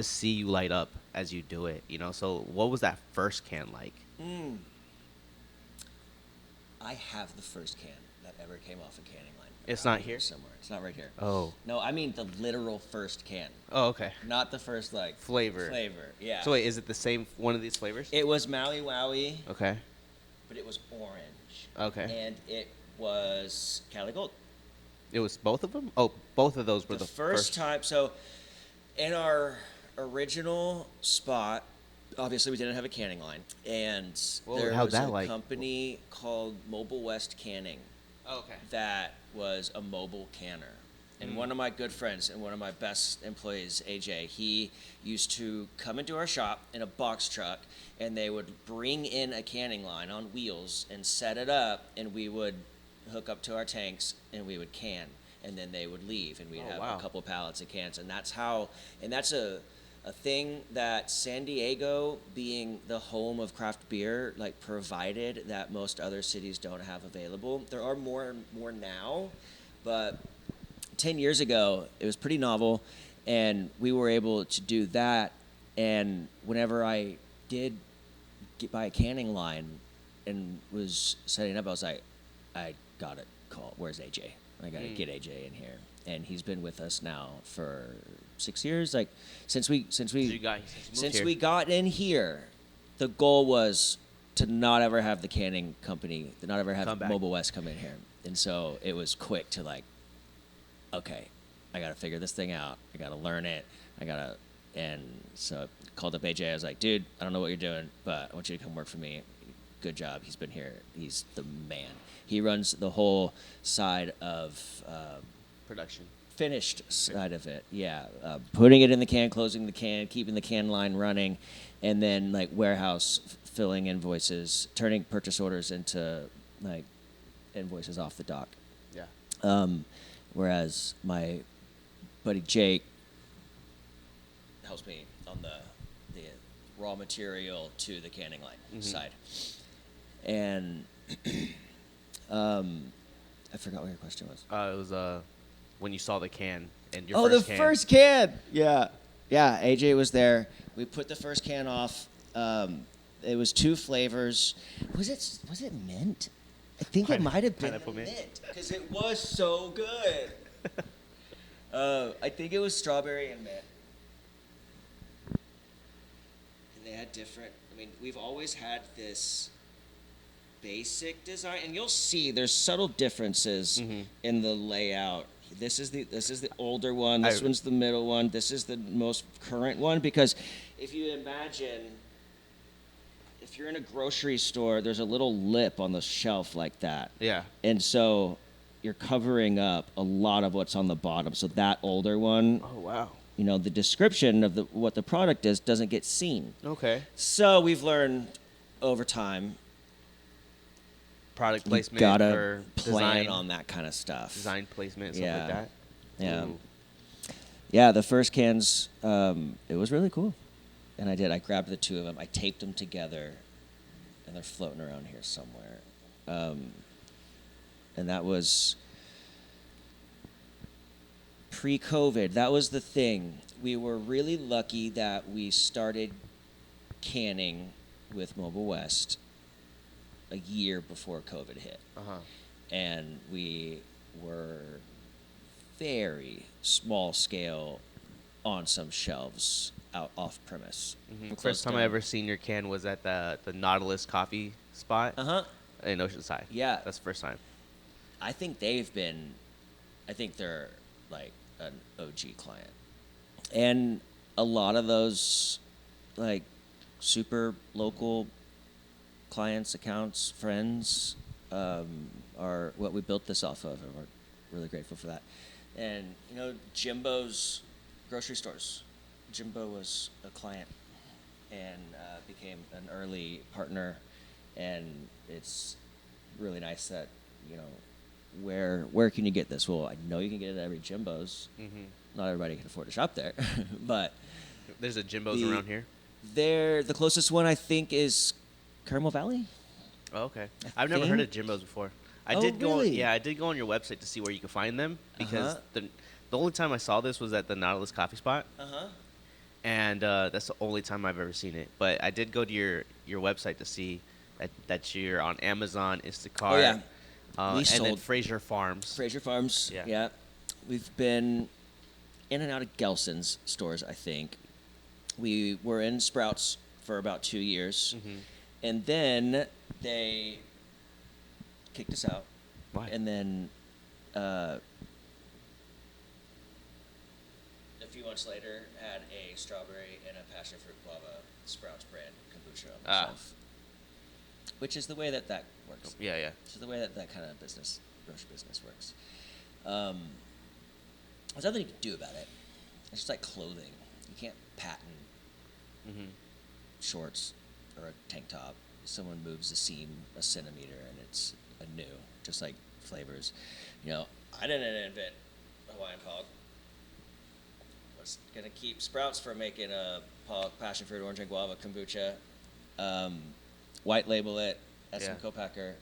see you light up as you do it. So what was that first can like? I have the first can that ever came off a canning line. It's not here? Somewhere. It's not right here. Oh. No, I mean the literal first can. Oh, okay. Not the first flavor. Yeah. So wait, is it the same one of these flavors? It was Maui Wowie. Okay. But it was orange. Okay. And it was Cali Gold. It was both of them? Oh, both of those were the first time. So in our original spot, obviously we didn't have a canning line, and there was a company called Mobile West Canning. Oh, okay. That was a mobile canner. And one of my good friends and one of my best employees, AJ, he used to come into our shop in a box truck, and they would bring in a canning line on wheels and set it up, and we would hook up to our tanks and we would can, and then they would leave, and we'd have a couple pallets of cans. And that's a thing that San Diego, being the home of craft beer, provided that most other cities don't have available. There are more now, but 10 years ago, it was pretty novel, and we were able to do that. And whenever I did buy a canning line and was setting up, I was like, I got to call, where's AJ? I got to get AJ in here. And he's been with us now for 6 years. Since we got in here, the goal was to not ever have the canning company, to not ever have Mobile West come in here. And so it was quick to okay, I got to figure this thing out. I got to learn it. And so I called up AJ. I was like, dude, I don't know what you're doing, but I want you to come work for me. Good job. He's been here. He's the man. He runs the whole side of production, finished side of it, yeah. Putting it in the can, closing the can, keeping the can line running, and then like warehouse filling invoices, turning purchase orders into like invoices off the dock. Yeah. Whereas my buddy Jake helps me on the raw material to the canning line side. And I forgot what your question was. It was when you saw the can and your first first can. can. First can! Yeah. Yeah, AJ was there. We put the first can off. It was 2 flavors. Was it mint? I think it might have been pineapple mint. Because it was so good. I think it was strawberry and mint. And they had different. I mean, we've always had this basic design, and you'll see there's subtle differences in the layout. This is the older one. This one's the middle one. This is the most current one, because if you imagine, if you're in a grocery store, there's a little lip on the shelf like that. Yeah. And so you're covering up a lot of what's on the bottom. So that older one, Oh, wow. you know, the description of what the product is doesn't get seen. Okay. So we've learned over time, Product you placement gotta or plan on that kind of stuff. design placement, stuff like that. Yeah. Ooh. Yeah, the first cans, it was really cool. And I grabbed the 2 of them. I taped them together, and they're floating around here somewhere. And that was pre-COVID. That was the thing. We were really lucky that we started canning with Mobile West a year before COVID hit. Uh-huh. And we were very small scale on some shelves out off premise. First time I ever seen your can was at the Nautilus coffee spot in Oceanside. Yeah. That's the first time. I think they're like an OG client. And a lot of those like super local clients, accounts, friends are what we built this off of, and we're really grateful for that. And, you know, Jimbo's grocery stores. Jimbo was a client and became an early partner, and it's really nice that, you know, where can you get this? Well, I know you can get it at every Jimbo's. Not everybody can afford to shop there, but There's a Jimbo's around here? the closest one I think is Carmel Valley. Oh, okay. I've never heard of Jimbo's before. I did go. Really? I did go on your website to see where you could find them, because the only time I saw this was at the Nautilus coffee spot, and that's the only time I've ever seen it. But I did go to your website to see that you're on Amazon, Instacart. Oh, yeah. And then Fraser Farms. Fraser Farms. Yeah. We've been in and out of Gelson's stores, I think. We were in Sprouts for about 2 years. And then they kicked us out. Why? And then a few months later, had a strawberry and a passion fruit guava Sprouts brand kombucha on the shelf. Which is the way that works. Yeah. Which is the way that kind of grocery business works. There's nothing you can do about it. It's just like clothing. You can't patent shorts or a tank top. Someone moves the seam a centimeter and it's anew, just like flavors. You know, I didn't invent Hawaiian Pog. I was going to keep Sprouts from making a Pog, passion fruit, orange and guava kombucha. White label it, SM co-packer.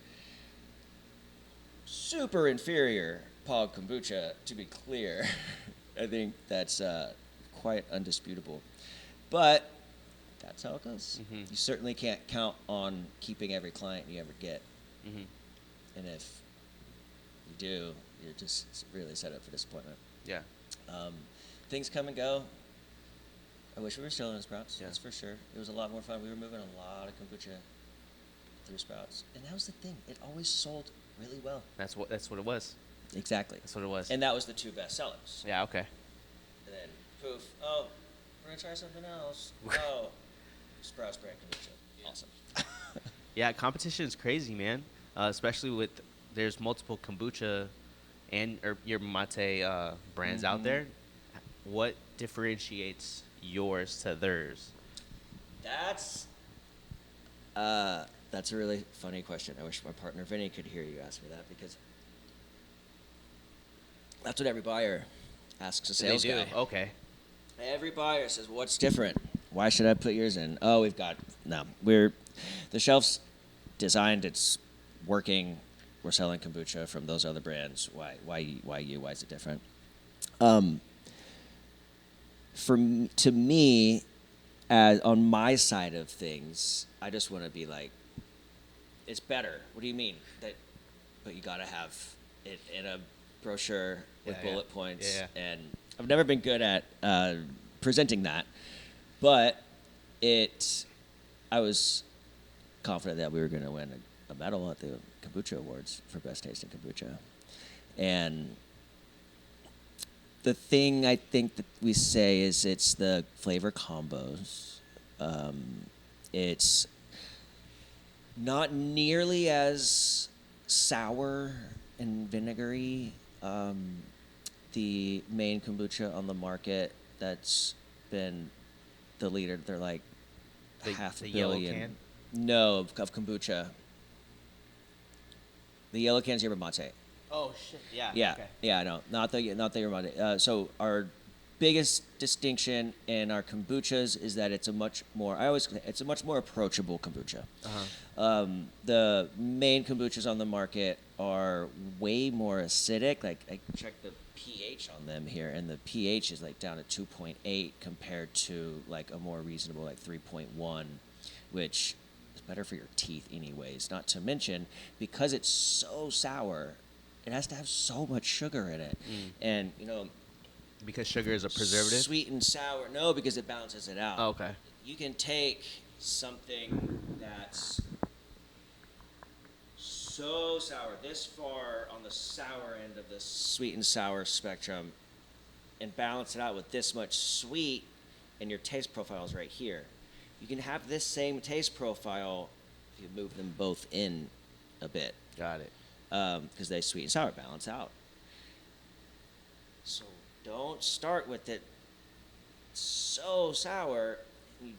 Super inferior Pog kombucha, to be clear. I think that's quite undisputable. But that's how it goes. You certainly can't count on keeping every client you ever get. And if you do, you're just really set up for disappointment. Yeah. Things come and go. I wish we were still in Sprouts, that's for sure. It was a lot more fun. We were moving a lot of kombucha through Sprouts. And that was the thing. It always sold really well. That's what it was. Exactly. That's what it was. And that was the 2 best sellers. Yeah, okay. And then, poof, oh, we're going to try something else. Oh, Sprouts brand kombucha. Awesome. Yeah, competition is crazy, man. Especially with, there's multiple kombucha and or your mate brands out there, what differentiates yours to theirs? That's a really funny question. I wish my partner Vinny could hear you ask me that, because that's what every buyer asks a sales They do. guy. Okay. Every buyer says, "What's different? Why should I put yours in?" Oh, we're the shelf's designed. It's working. We're selling kombucha from those other brands. Why is it different? To me, as on my side of things, I just want to be like, it's better. What do you mean? But you got to have it in a brochure with bullet points. Yeah. And I've never been good at presenting that, but I was confident that we were going to win a medal at the Kombucha Awards for Best Tasting Kombucha. And the thing I think that we say is it's the flavor combos. It's not nearly as sour and vinegary. The main kombucha on the market that's been the leader, they're like half a yellow billion. can? No, of kombucha. The yellow can's Yerba Mate. Oh shit! Yeah. Yeah, Okay. yeah, no, not the Yerba Mate. So our biggest distinction in our kombuchas is that it's a much more approachable kombucha. The main kombuchas on the market are way more acidic. Like, I checked the pH on them here, and the pH is like down at 2.8 compared to like a more reasonable like 3.1, which is better for your teeth anyways. Not to mention, because it's so sour, it has to have so much sugar in it. And, Because sugar is a preservative. sweet and sour. No, because it balances it out. Oh, okay. You can take something that's so sour, this far on the sour end of the sweet and sour spectrum, and balance it out with this much sweet, and your taste profile is right here. You can have this same taste profile if you move them both in a bit. Got it. Because they sweet and sour balance out. So don't start with it so sour,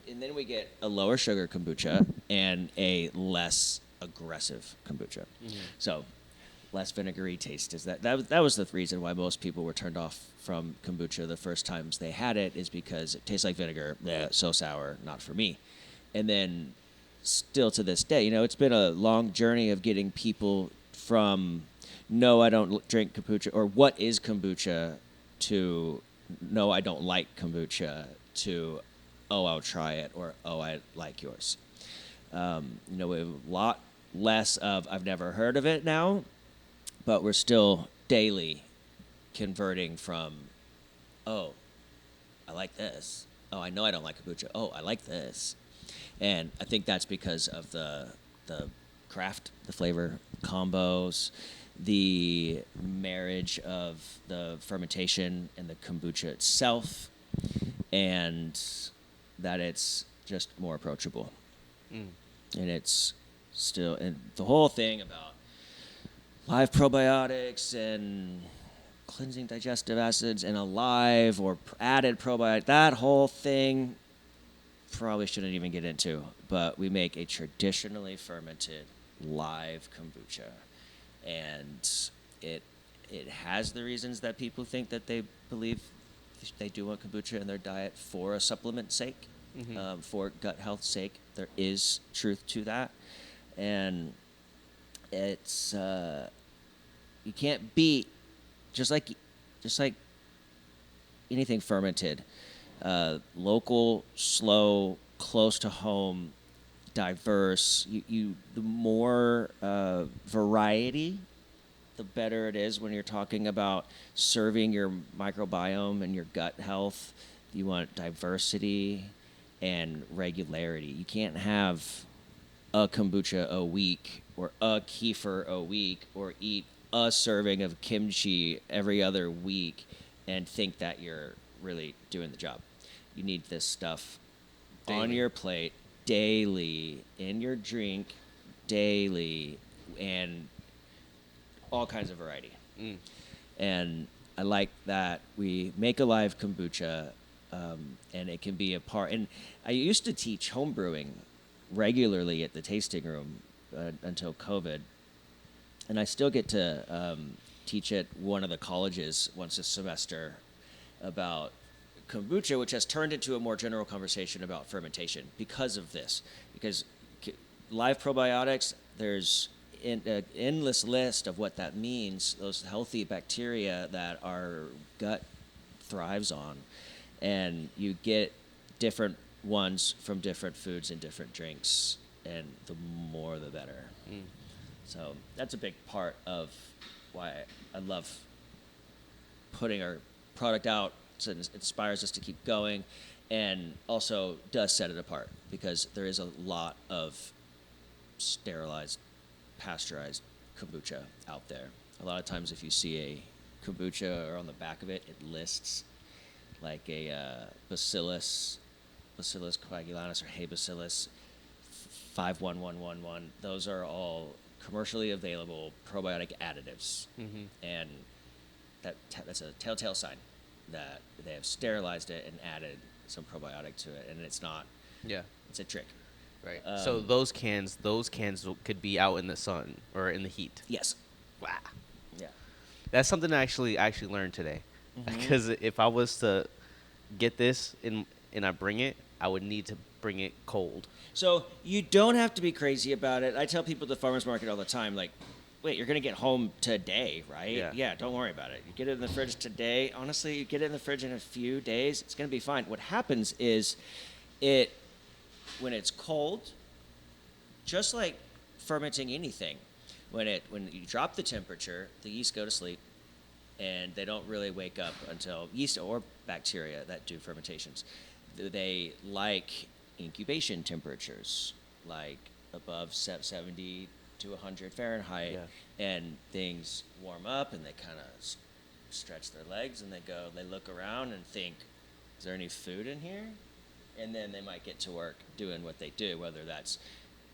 and then we get a lower sugar kombucha and a less aggressive kombucha. So less vinegary taste. That was the reason why most people were turned off from kombucha the first times they had it, is because it tastes like vinegar. So sour, not for me. And then still to this day, it's been a long journey of getting people from no, I don't drink kombucha, or what is kombucha, to no, I don't like kombucha, to oh, I'll try it, or oh, I like yours. We have a lot less of I've never heard of it now, but we're still daily converting from oh, I like this. Oh, I know I don't like kombucha. Oh, I like this. And I think that's because of the craft, the flavor combos, the marriage of the fermentation and the kombucha itself, and that it's just more approachable. And it's still, and the whole thing about live probiotics and cleansing digestive acids and a live or added probiotic, that whole thing probably shouldn't even get into, but we make a traditionally fermented live kombucha, and it has the reasons that people think that they believe they do want kombucha in their diet for a supplement sake, for gut health sake. There is truth to that, and it's you can't beat, just like anything fermented, local, slow, close to home, diverse. The more variety, the better it is when you're talking about serving your microbiome and your gut health. You want diversity and regularity. You can't have a kombucha a week or a kefir a week or eat a serving of kimchi every other week and think that you're really doing the job. You need this stuff on your plate daily, in your drink daily, and all kinds of variety. And I like that we make a live kombucha, and it can be a part. And I used to teach home brewing regularly at the tasting room until COVID, and I still get to teach at one of the colleges once a semester about kombucha, which has turned into a more general conversation about fermentation because of this. Because live probiotics, there's an endless list of what that means, those healthy bacteria that our gut thrives on. And you get different ones from different foods and different drinks, and the more the better. So that's a big part of why I love putting our product out. So it inspires us to keep going, and also does set it apart, because there is a lot of sterilized, pasteurized kombucha out there. A lot of times if you see a kombucha, or on the back of it, it lists like a Bacillus coagulanus or Hay Bacillus 51111. Those are all commercially available probiotic additives. And that's a telltale sign that they have sterilized it and added some probiotic to it, and it's not. Yeah, it's a trick. Right. So those cans could be out in the sun or in the heat. Yes. Wow. Yeah. That's something I actually learned today. Because if I was to get this and I bring it, I would need to bring it cold. So you don't have to be crazy about it. I tell people at the farmer's market all the time, like, wait, you're going to get home today, right? Yeah, don't worry about it. You get it in the fridge today. Honestly, you get it in the fridge in a few days, it's going to be fine. What happens is when it's cold, just like fermenting anything, when you drop the temperature, the yeast go to sleep, and they don't really wake up until yeast or bacteria that do fermentations. They like incubation temperatures, like above 70 to 100 Fahrenheit, and things warm up, and they kind of stretch their legs, and they look around and think, is there any food in here? And then they might get to work doing what they do, whether that's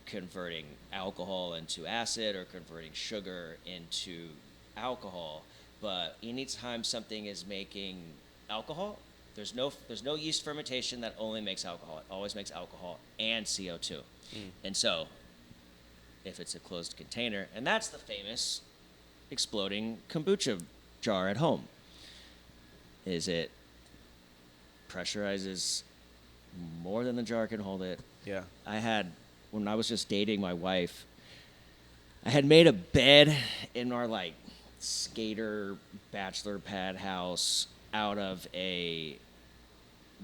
converting alcohol into acid or converting sugar into alcohol. But anytime something is making alcohol, there's no yeast fermentation that only makes alcohol. It always makes alcohol and CO2. And so if it's a closed container, and that's the famous exploding kombucha jar at home, is it pressurizes more than the jar can hold it. Yeah. When I was just dating my wife, I had made a bed in our skater bachelor pad house out of a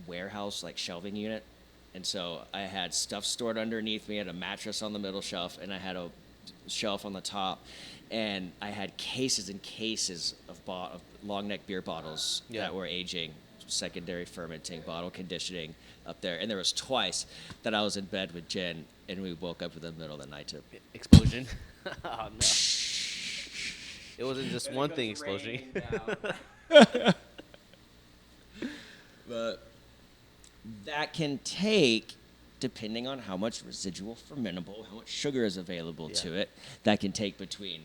warehouse shelving unit. And so I had stuff stored underneath me. I had a mattress on the middle shelf, and I had a shelf on the top. And I had cases and cases of long neck beer bottles that were aging, secondary fermenting, bottle conditioning up there. And there was twice that I was in bed with Jen, and we woke up in the middle of the night to explosion. Oh no! It wasn't just one thing explosion. But that can take, depending on how much residual fermentable, how much sugar is available to it, that can take between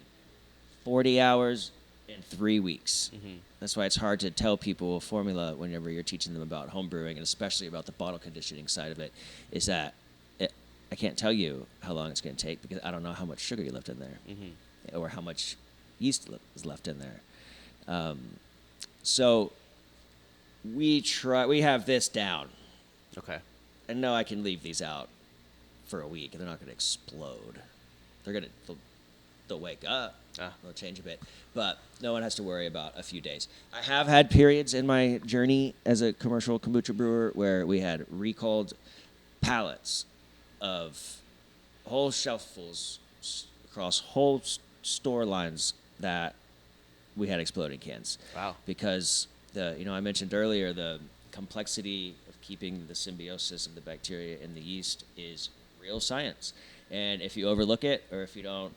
40 hours and 3 weeks. That's why it's hard to tell people a formula whenever you're teaching them about home brewing, and especially about the bottle conditioning side of it, is that I can't tell you how long it's going to take, because I don't know how much sugar you left in there or how much yeast is left in there. So we have this down. Okay. And no, I can leave these out for a week, and they're not going to explode. They'll wake up. They'll change a bit, but no one has to worry about a few days. I have had periods in my journey as a commercial kombucha brewer where we had recalled pallets of whole shelffuls across whole store lines that we had exploding cans. Wow. Because I mentioned earlier, the complexity of keeping the symbiosis of the bacteria in the yeast is real science. And if you overlook it, or if you don't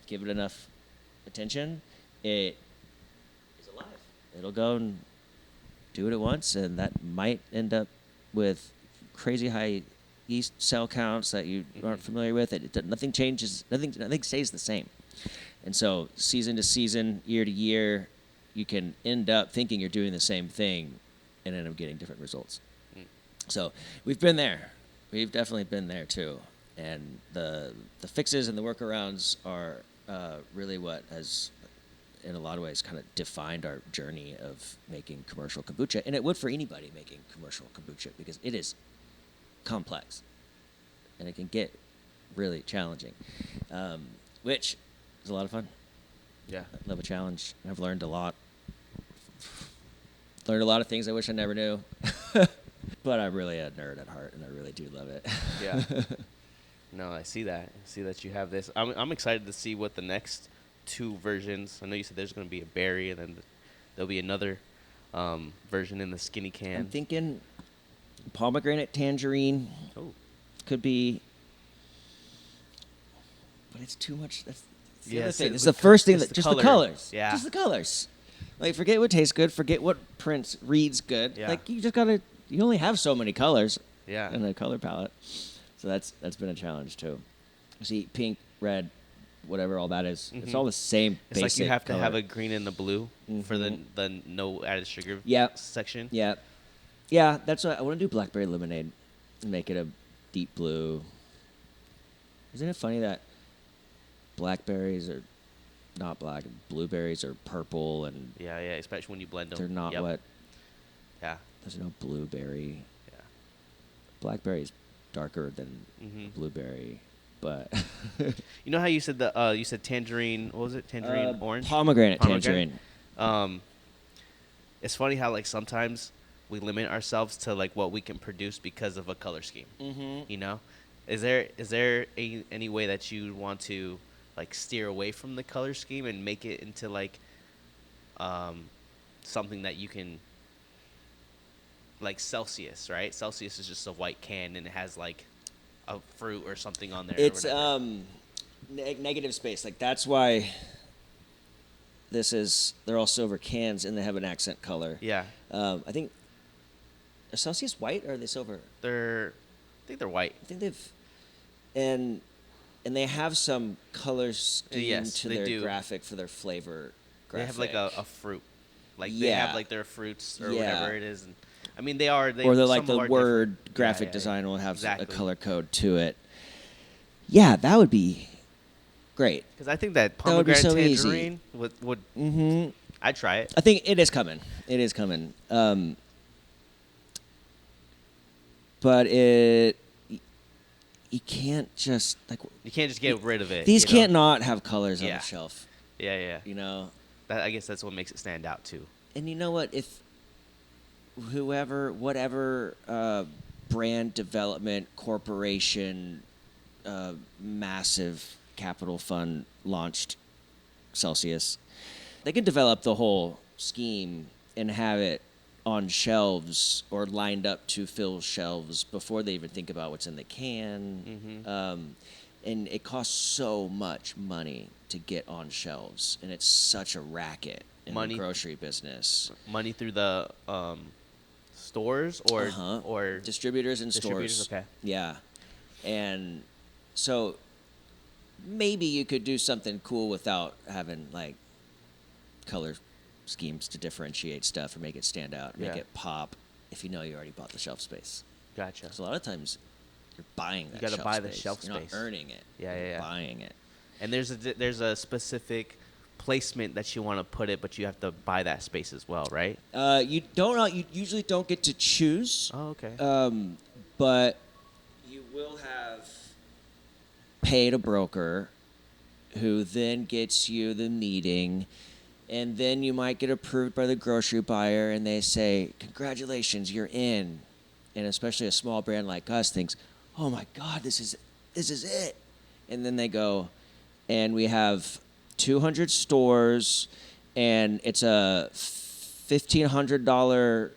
give it enough attention, it is alive. It'll go and do it at once, and that might end up with crazy high yeast cell counts that you aren't familiar with. Nothing changes. Nothing stays the same. And so season to season, year to year, you can end up thinking you're doing the same thing and end up getting different results. So we've been there. We've definitely been there too. And the fixes and the workarounds are really what has, in a lot of ways, kind of defined our journey of making commercial kombucha. And it would for anybody making commercial kombucha, because it is complex and it can get really challenging, which is a lot of fun. Yeah. I love a challenge. I've learned a lot. Learned a lot of things I wish I never knew. But I'm really a nerd at heart, and I really do love it. Yeah. No, I see that. I see that you have this. I'm excited to see what the next 2 versions. I know you said there's going to be a berry, and then there'll be another version in the skinny can. I'm thinking pomegranate tangerine. Oh. Could be, but it's too much. That's the other thing. It's It's the first thing it's that just the color. colors. Yeah. Just the colors. Like, forget what tastes good. Forget what prints reads good. Yeah. Like, you just gotta. You only have so many colors. Yeah. In a color palette. So that's been a challenge too. See, pink, red, whatever all that is. It's all the same. It's like you basic have to color. have a green and a blue for the Mhm. no added sugar Yep. section. Yeah. Yeah, that's what I want to do. Blackberry lemonade and make it a deep blue. Isn't it funny that blackberries are not black, and blueberries are purple, and Yeah, especially when you blend them. they're not Yep. what? Yeah. There's no blueberry. Yeah. Blackberry is darker than Mhm. blueberry, but You know how you said you said tangerine, what was it? Tangerine orange? pomegranate tangerine. It's funny how like sometimes we limit ourselves to like what we can produce because of a color scheme. Mm-hmm. You know? Is there any way that you want to like steer away from the color scheme and make it into like something that you can, like Celsius, right? Celsius is just a white can and it has like a fruit or something on there. It's or negative space. Like, that's why they're all silver cans and they have an accent color. yeah, I think, are Celsius white or are they silver? I think they're white. I think and they have some color scheme Yes, to they their do. graphic for their flavor graphic. They have like a fruit, like they Yeah. have like their fruits or Yeah. whatever it is. And I mean, they are. or they're like some the are word different. graphic Yeah. design will have Exactly. a color code to it. Yeah, that would be great. Because I think that That would be pomegranate so easy. tangerine would Mm-hmm. I'd try it. I think it is coming. It is coming. But you can't just like You can't just get rid of it. these you know? can't not have colors on Yeah. the shelf. Yeah. You know. I guess that's what makes it stand out too. And you know what? If whatever brand development corporation, massive capital fund launched Celsius, they can develop the whole scheme and have it on shelves or lined up to fill shelves before they even think about what's in the can. Mm-hmm. And it costs so much money to get on shelves, and it's such a racket in Money. the grocery business. Money through the stores or Uh-huh. or Distributors and distributors. stores. Okay. Yeah. And so maybe you could do something cool without having like color schemes to differentiate stuff or make it stand out, make Yeah. it pop if you know you already bought the shelf space. Gotcha. Because a lot of times you're buying that gotta shelf buy space. the shelf You're space. not earning it. Yeah, You're yeah. buying it. And there's a specific placement that you want to put it, but you have to buy that space as well, right? You usually don't get to choose. Oh, okay. But you will have paid a broker who then gets you the meeting, and then you might get approved by the grocery buyer, and they say, congratulations, you're in. And especially a small brand like us thinks, oh my God, this is it. And then they go, and we have 200 stores, and it's a $1,500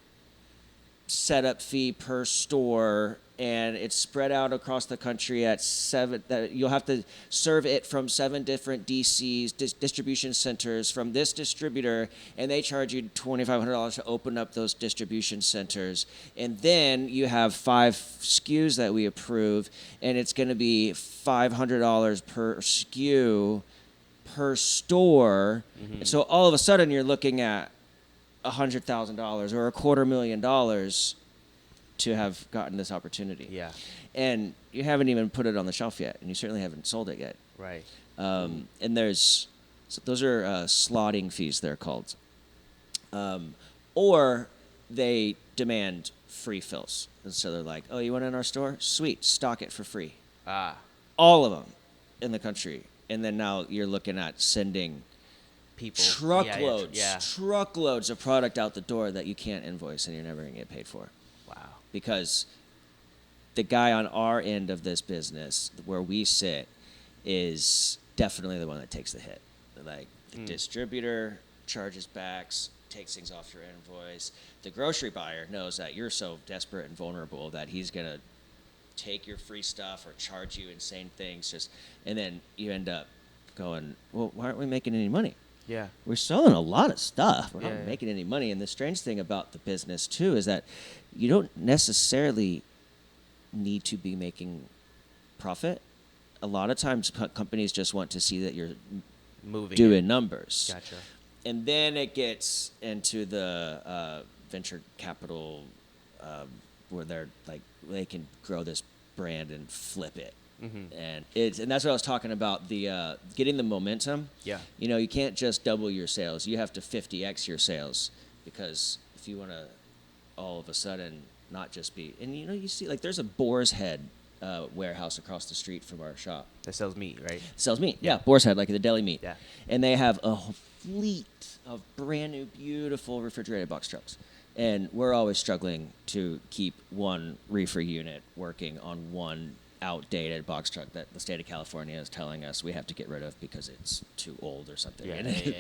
setup fee per store, and it's spread out across the country at 7. That you'll have to serve it from 7 different DCs, distribution centers from this distributor, and they charge you $2,500 to open up those distribution centers. And then you have 5 SKUs that we approve, and it's going to be $500 per SKU per store. And so all of a sudden you're looking at $100,000 or $250,000 to have gotten this opportunity. Yeah. And you haven't even put it on the shelf yet, and you certainly haven't sold it yet. Right. And those are slotting fees, they're called. Or they demand free fills. And so they're like, oh, you want it in our store? Sweet, stock it for free. All of them in the country. And then now you're looking at sending People. truckloads of product out the door that you can't invoice and you're never going to get paid for. Wow. Because the guy on our end of this business, where we sit, is definitely the one that takes the hit. Like, the distributor charges backs, takes things off your invoice. The grocery buyer knows that you're so desperate and vulnerable that he's going to take your free stuff or charge you insane things. And then you end up going, well, why aren't we making any money? Yeah. We're selling a lot of stuff. We're not Yeah. making any money. And the strange thing about the business, too, is that you don't necessarily need to be making profit. A lot of times companies just want to see that you're Moving doing numbers. Gotcha. And then it gets into the venture capital where they can grow this brand and flip it. And that's what I was talking about, the getting the momentum. Yeah. You know, you can't just double your sales. You have to 50x your sales, because if you want to all of a sudden not just be, and you see, like, there's a Boar's Head warehouse across the street from our shop. That sells meat, right? Sells meat. Yeah, Boar's Head, like the deli meat. Yeah. And they have a whole fleet of brand new, beautiful refrigerated box trucks. And we're always struggling to keep one reefer unit working on one outdated box truck that the state of California is telling us we have to get rid of because it's too old or something. Yeah, and, yeah.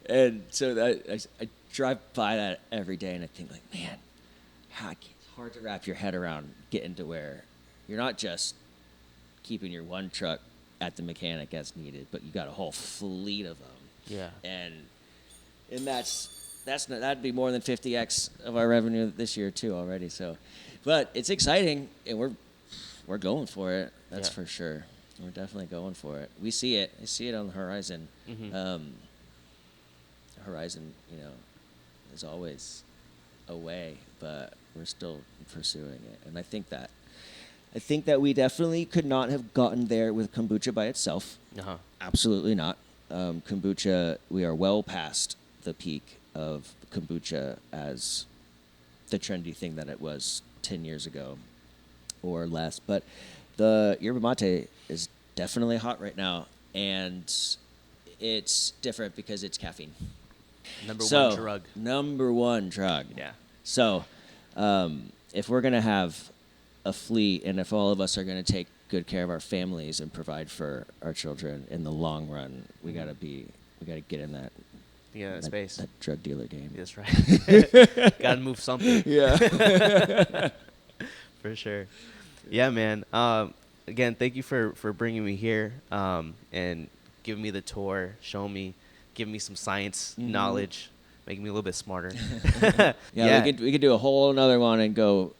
and so I drive by that every day and I think, like, man, it's hard to wrap your head around getting to where you're not just keeping your one truck at the mechanic as needed, but you got a whole fleet of them. Yeah. And that'd be more than 50x of our revenue this year too already. So, but it's exciting, and we're going for it. That's for sure. We're definitely going for it. We see it. I see it on the horizon. Horizon, is always away, but we're still pursuing it. And I think that we definitely could not have gotten there with kombucha by itself. Absolutely not. Kombucha, we are well past the peak of kombucha as the trendy thing that it was 10 years ago or less. But the yerba mate is definitely hot right now, and it's different because it's caffeine. Number one drug. Yeah. So if we're going to have a fleet, and if all of us are going to take good care of our families and provide for our children in the long run, we got to get in that space. That drug dealer game. That's right. Got to move something. Yeah. For sure. Yeah, man. Again, thank you for bringing me here and giving me the tour, showing me, giving me some science knowledge, making me a little bit smarter. We could do a whole another one and go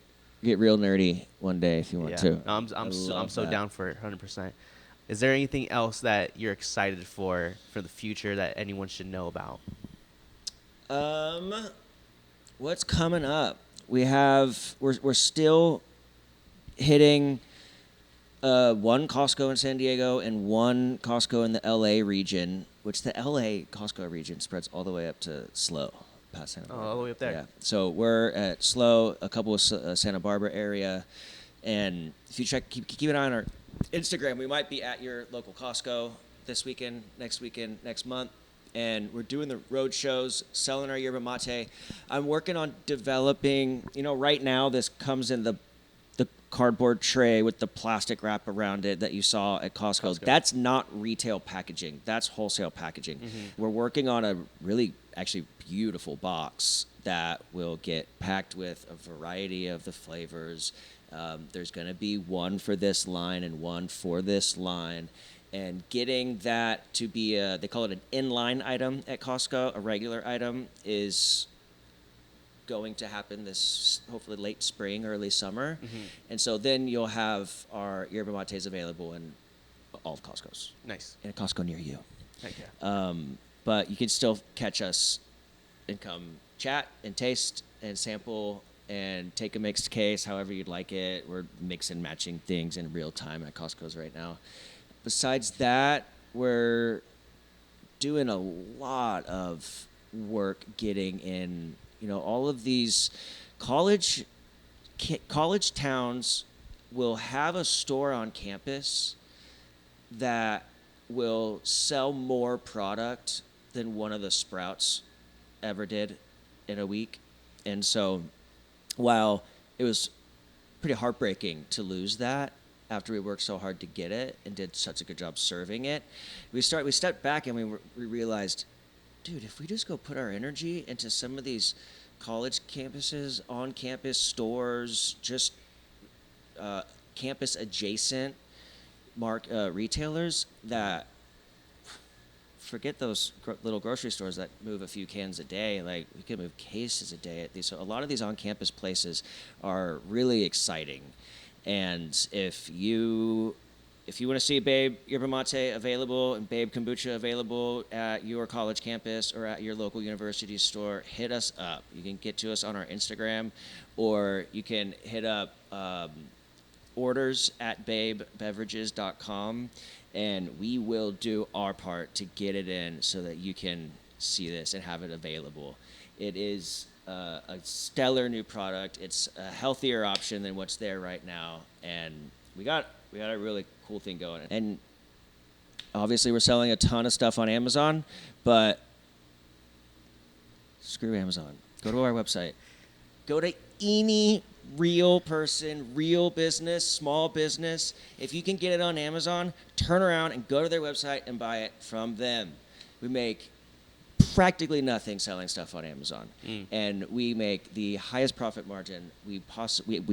get real nerdy one day if you want to. No, I'm so down for it, 100%. Is there anything else that you're excited for the future that anyone should know about? What's coming up? We're still hitting one Costco in San Diego and one Costco in the LA region, which the LA Costco region spreads all the way up to SLO. Past Santa Barbara. All the way up there. Yeah. So we're at SLO, a couple of Santa Barbara area, and if you keep an eye on our Instagram, we might be at your local Costco this weekend, next month, and we're doing the road shows, selling our yerba mate. I'm working on developing. Right now this comes in the cardboard tray with the plastic wrap around it that you saw at Costco. That's not retail packaging. That's wholesale packaging. We're working on a really actually beautiful box that will get packed with a variety of the flavors. There's going to be one for this line and one for this line. And getting that to be they call it an inline item at Costco, a regular item, is going to happen this hopefully late spring, early summer. And so then you'll have our yerba mates available in all of Costco's. Nice. In a Costco near you. Heck yeah. But you can still catch us and come chat and taste and sample and take a mixed case, however you'd like it. We're mix and matching things in real time at Costco's right now. Besides that, we're doing a lot of work getting in, all of these college towns will have a store on campus that will sell more product than one of the Sprouts ever did in a week. And so while it was pretty heartbreaking to lose that after we worked so hard to get it and did such a good job serving it, we stepped back and we realized, dude, if we just go put our energy into some of these college campuses, on-campus stores, just campus adjacent retailers that forget those little grocery stores that move a few cans a day. Like, we could move cases a day at these. So a lot of these on-campus places are really exciting. And if you want to see Babe Yerba Mate available and Babe Kombucha available at your college campus or at your local university store, hit us up. You can get to us on our Instagram, or you can hit up orders at babebeverages.com, and we will do our part to get it in so that you can see this and have it available. It is a stellar new product. It's a healthier option than what's there right now, and we got a really cool thing going. And obviously we're selling a ton of stuff on Amazon, but screw Amazon. Go to our website. Go to any real person, real business, small business. If you can get it on Amazon, turn around and go to their website and buy it from them. We make practically nothing selling stuff on Amazon, and we make the highest profit margin we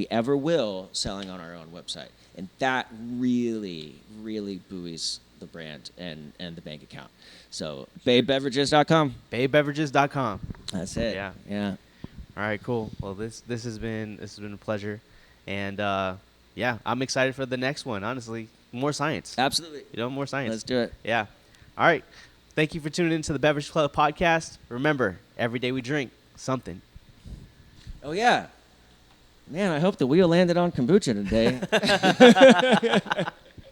ever will selling on our own website, and that really, really buoys the brand and the bank account. So babebeverages.com. Babebeverages.com. That's it. Yeah. All right, cool. Well, this has been a pleasure, and I'm excited for the next one. Honestly, more science. Absolutely. More science. Let's do it. Yeah. All right. Thank you for tuning into the Beverage Club Podcast. Remember, every day we drink something. Oh yeah, man! I hope the wheel landed on kombucha today.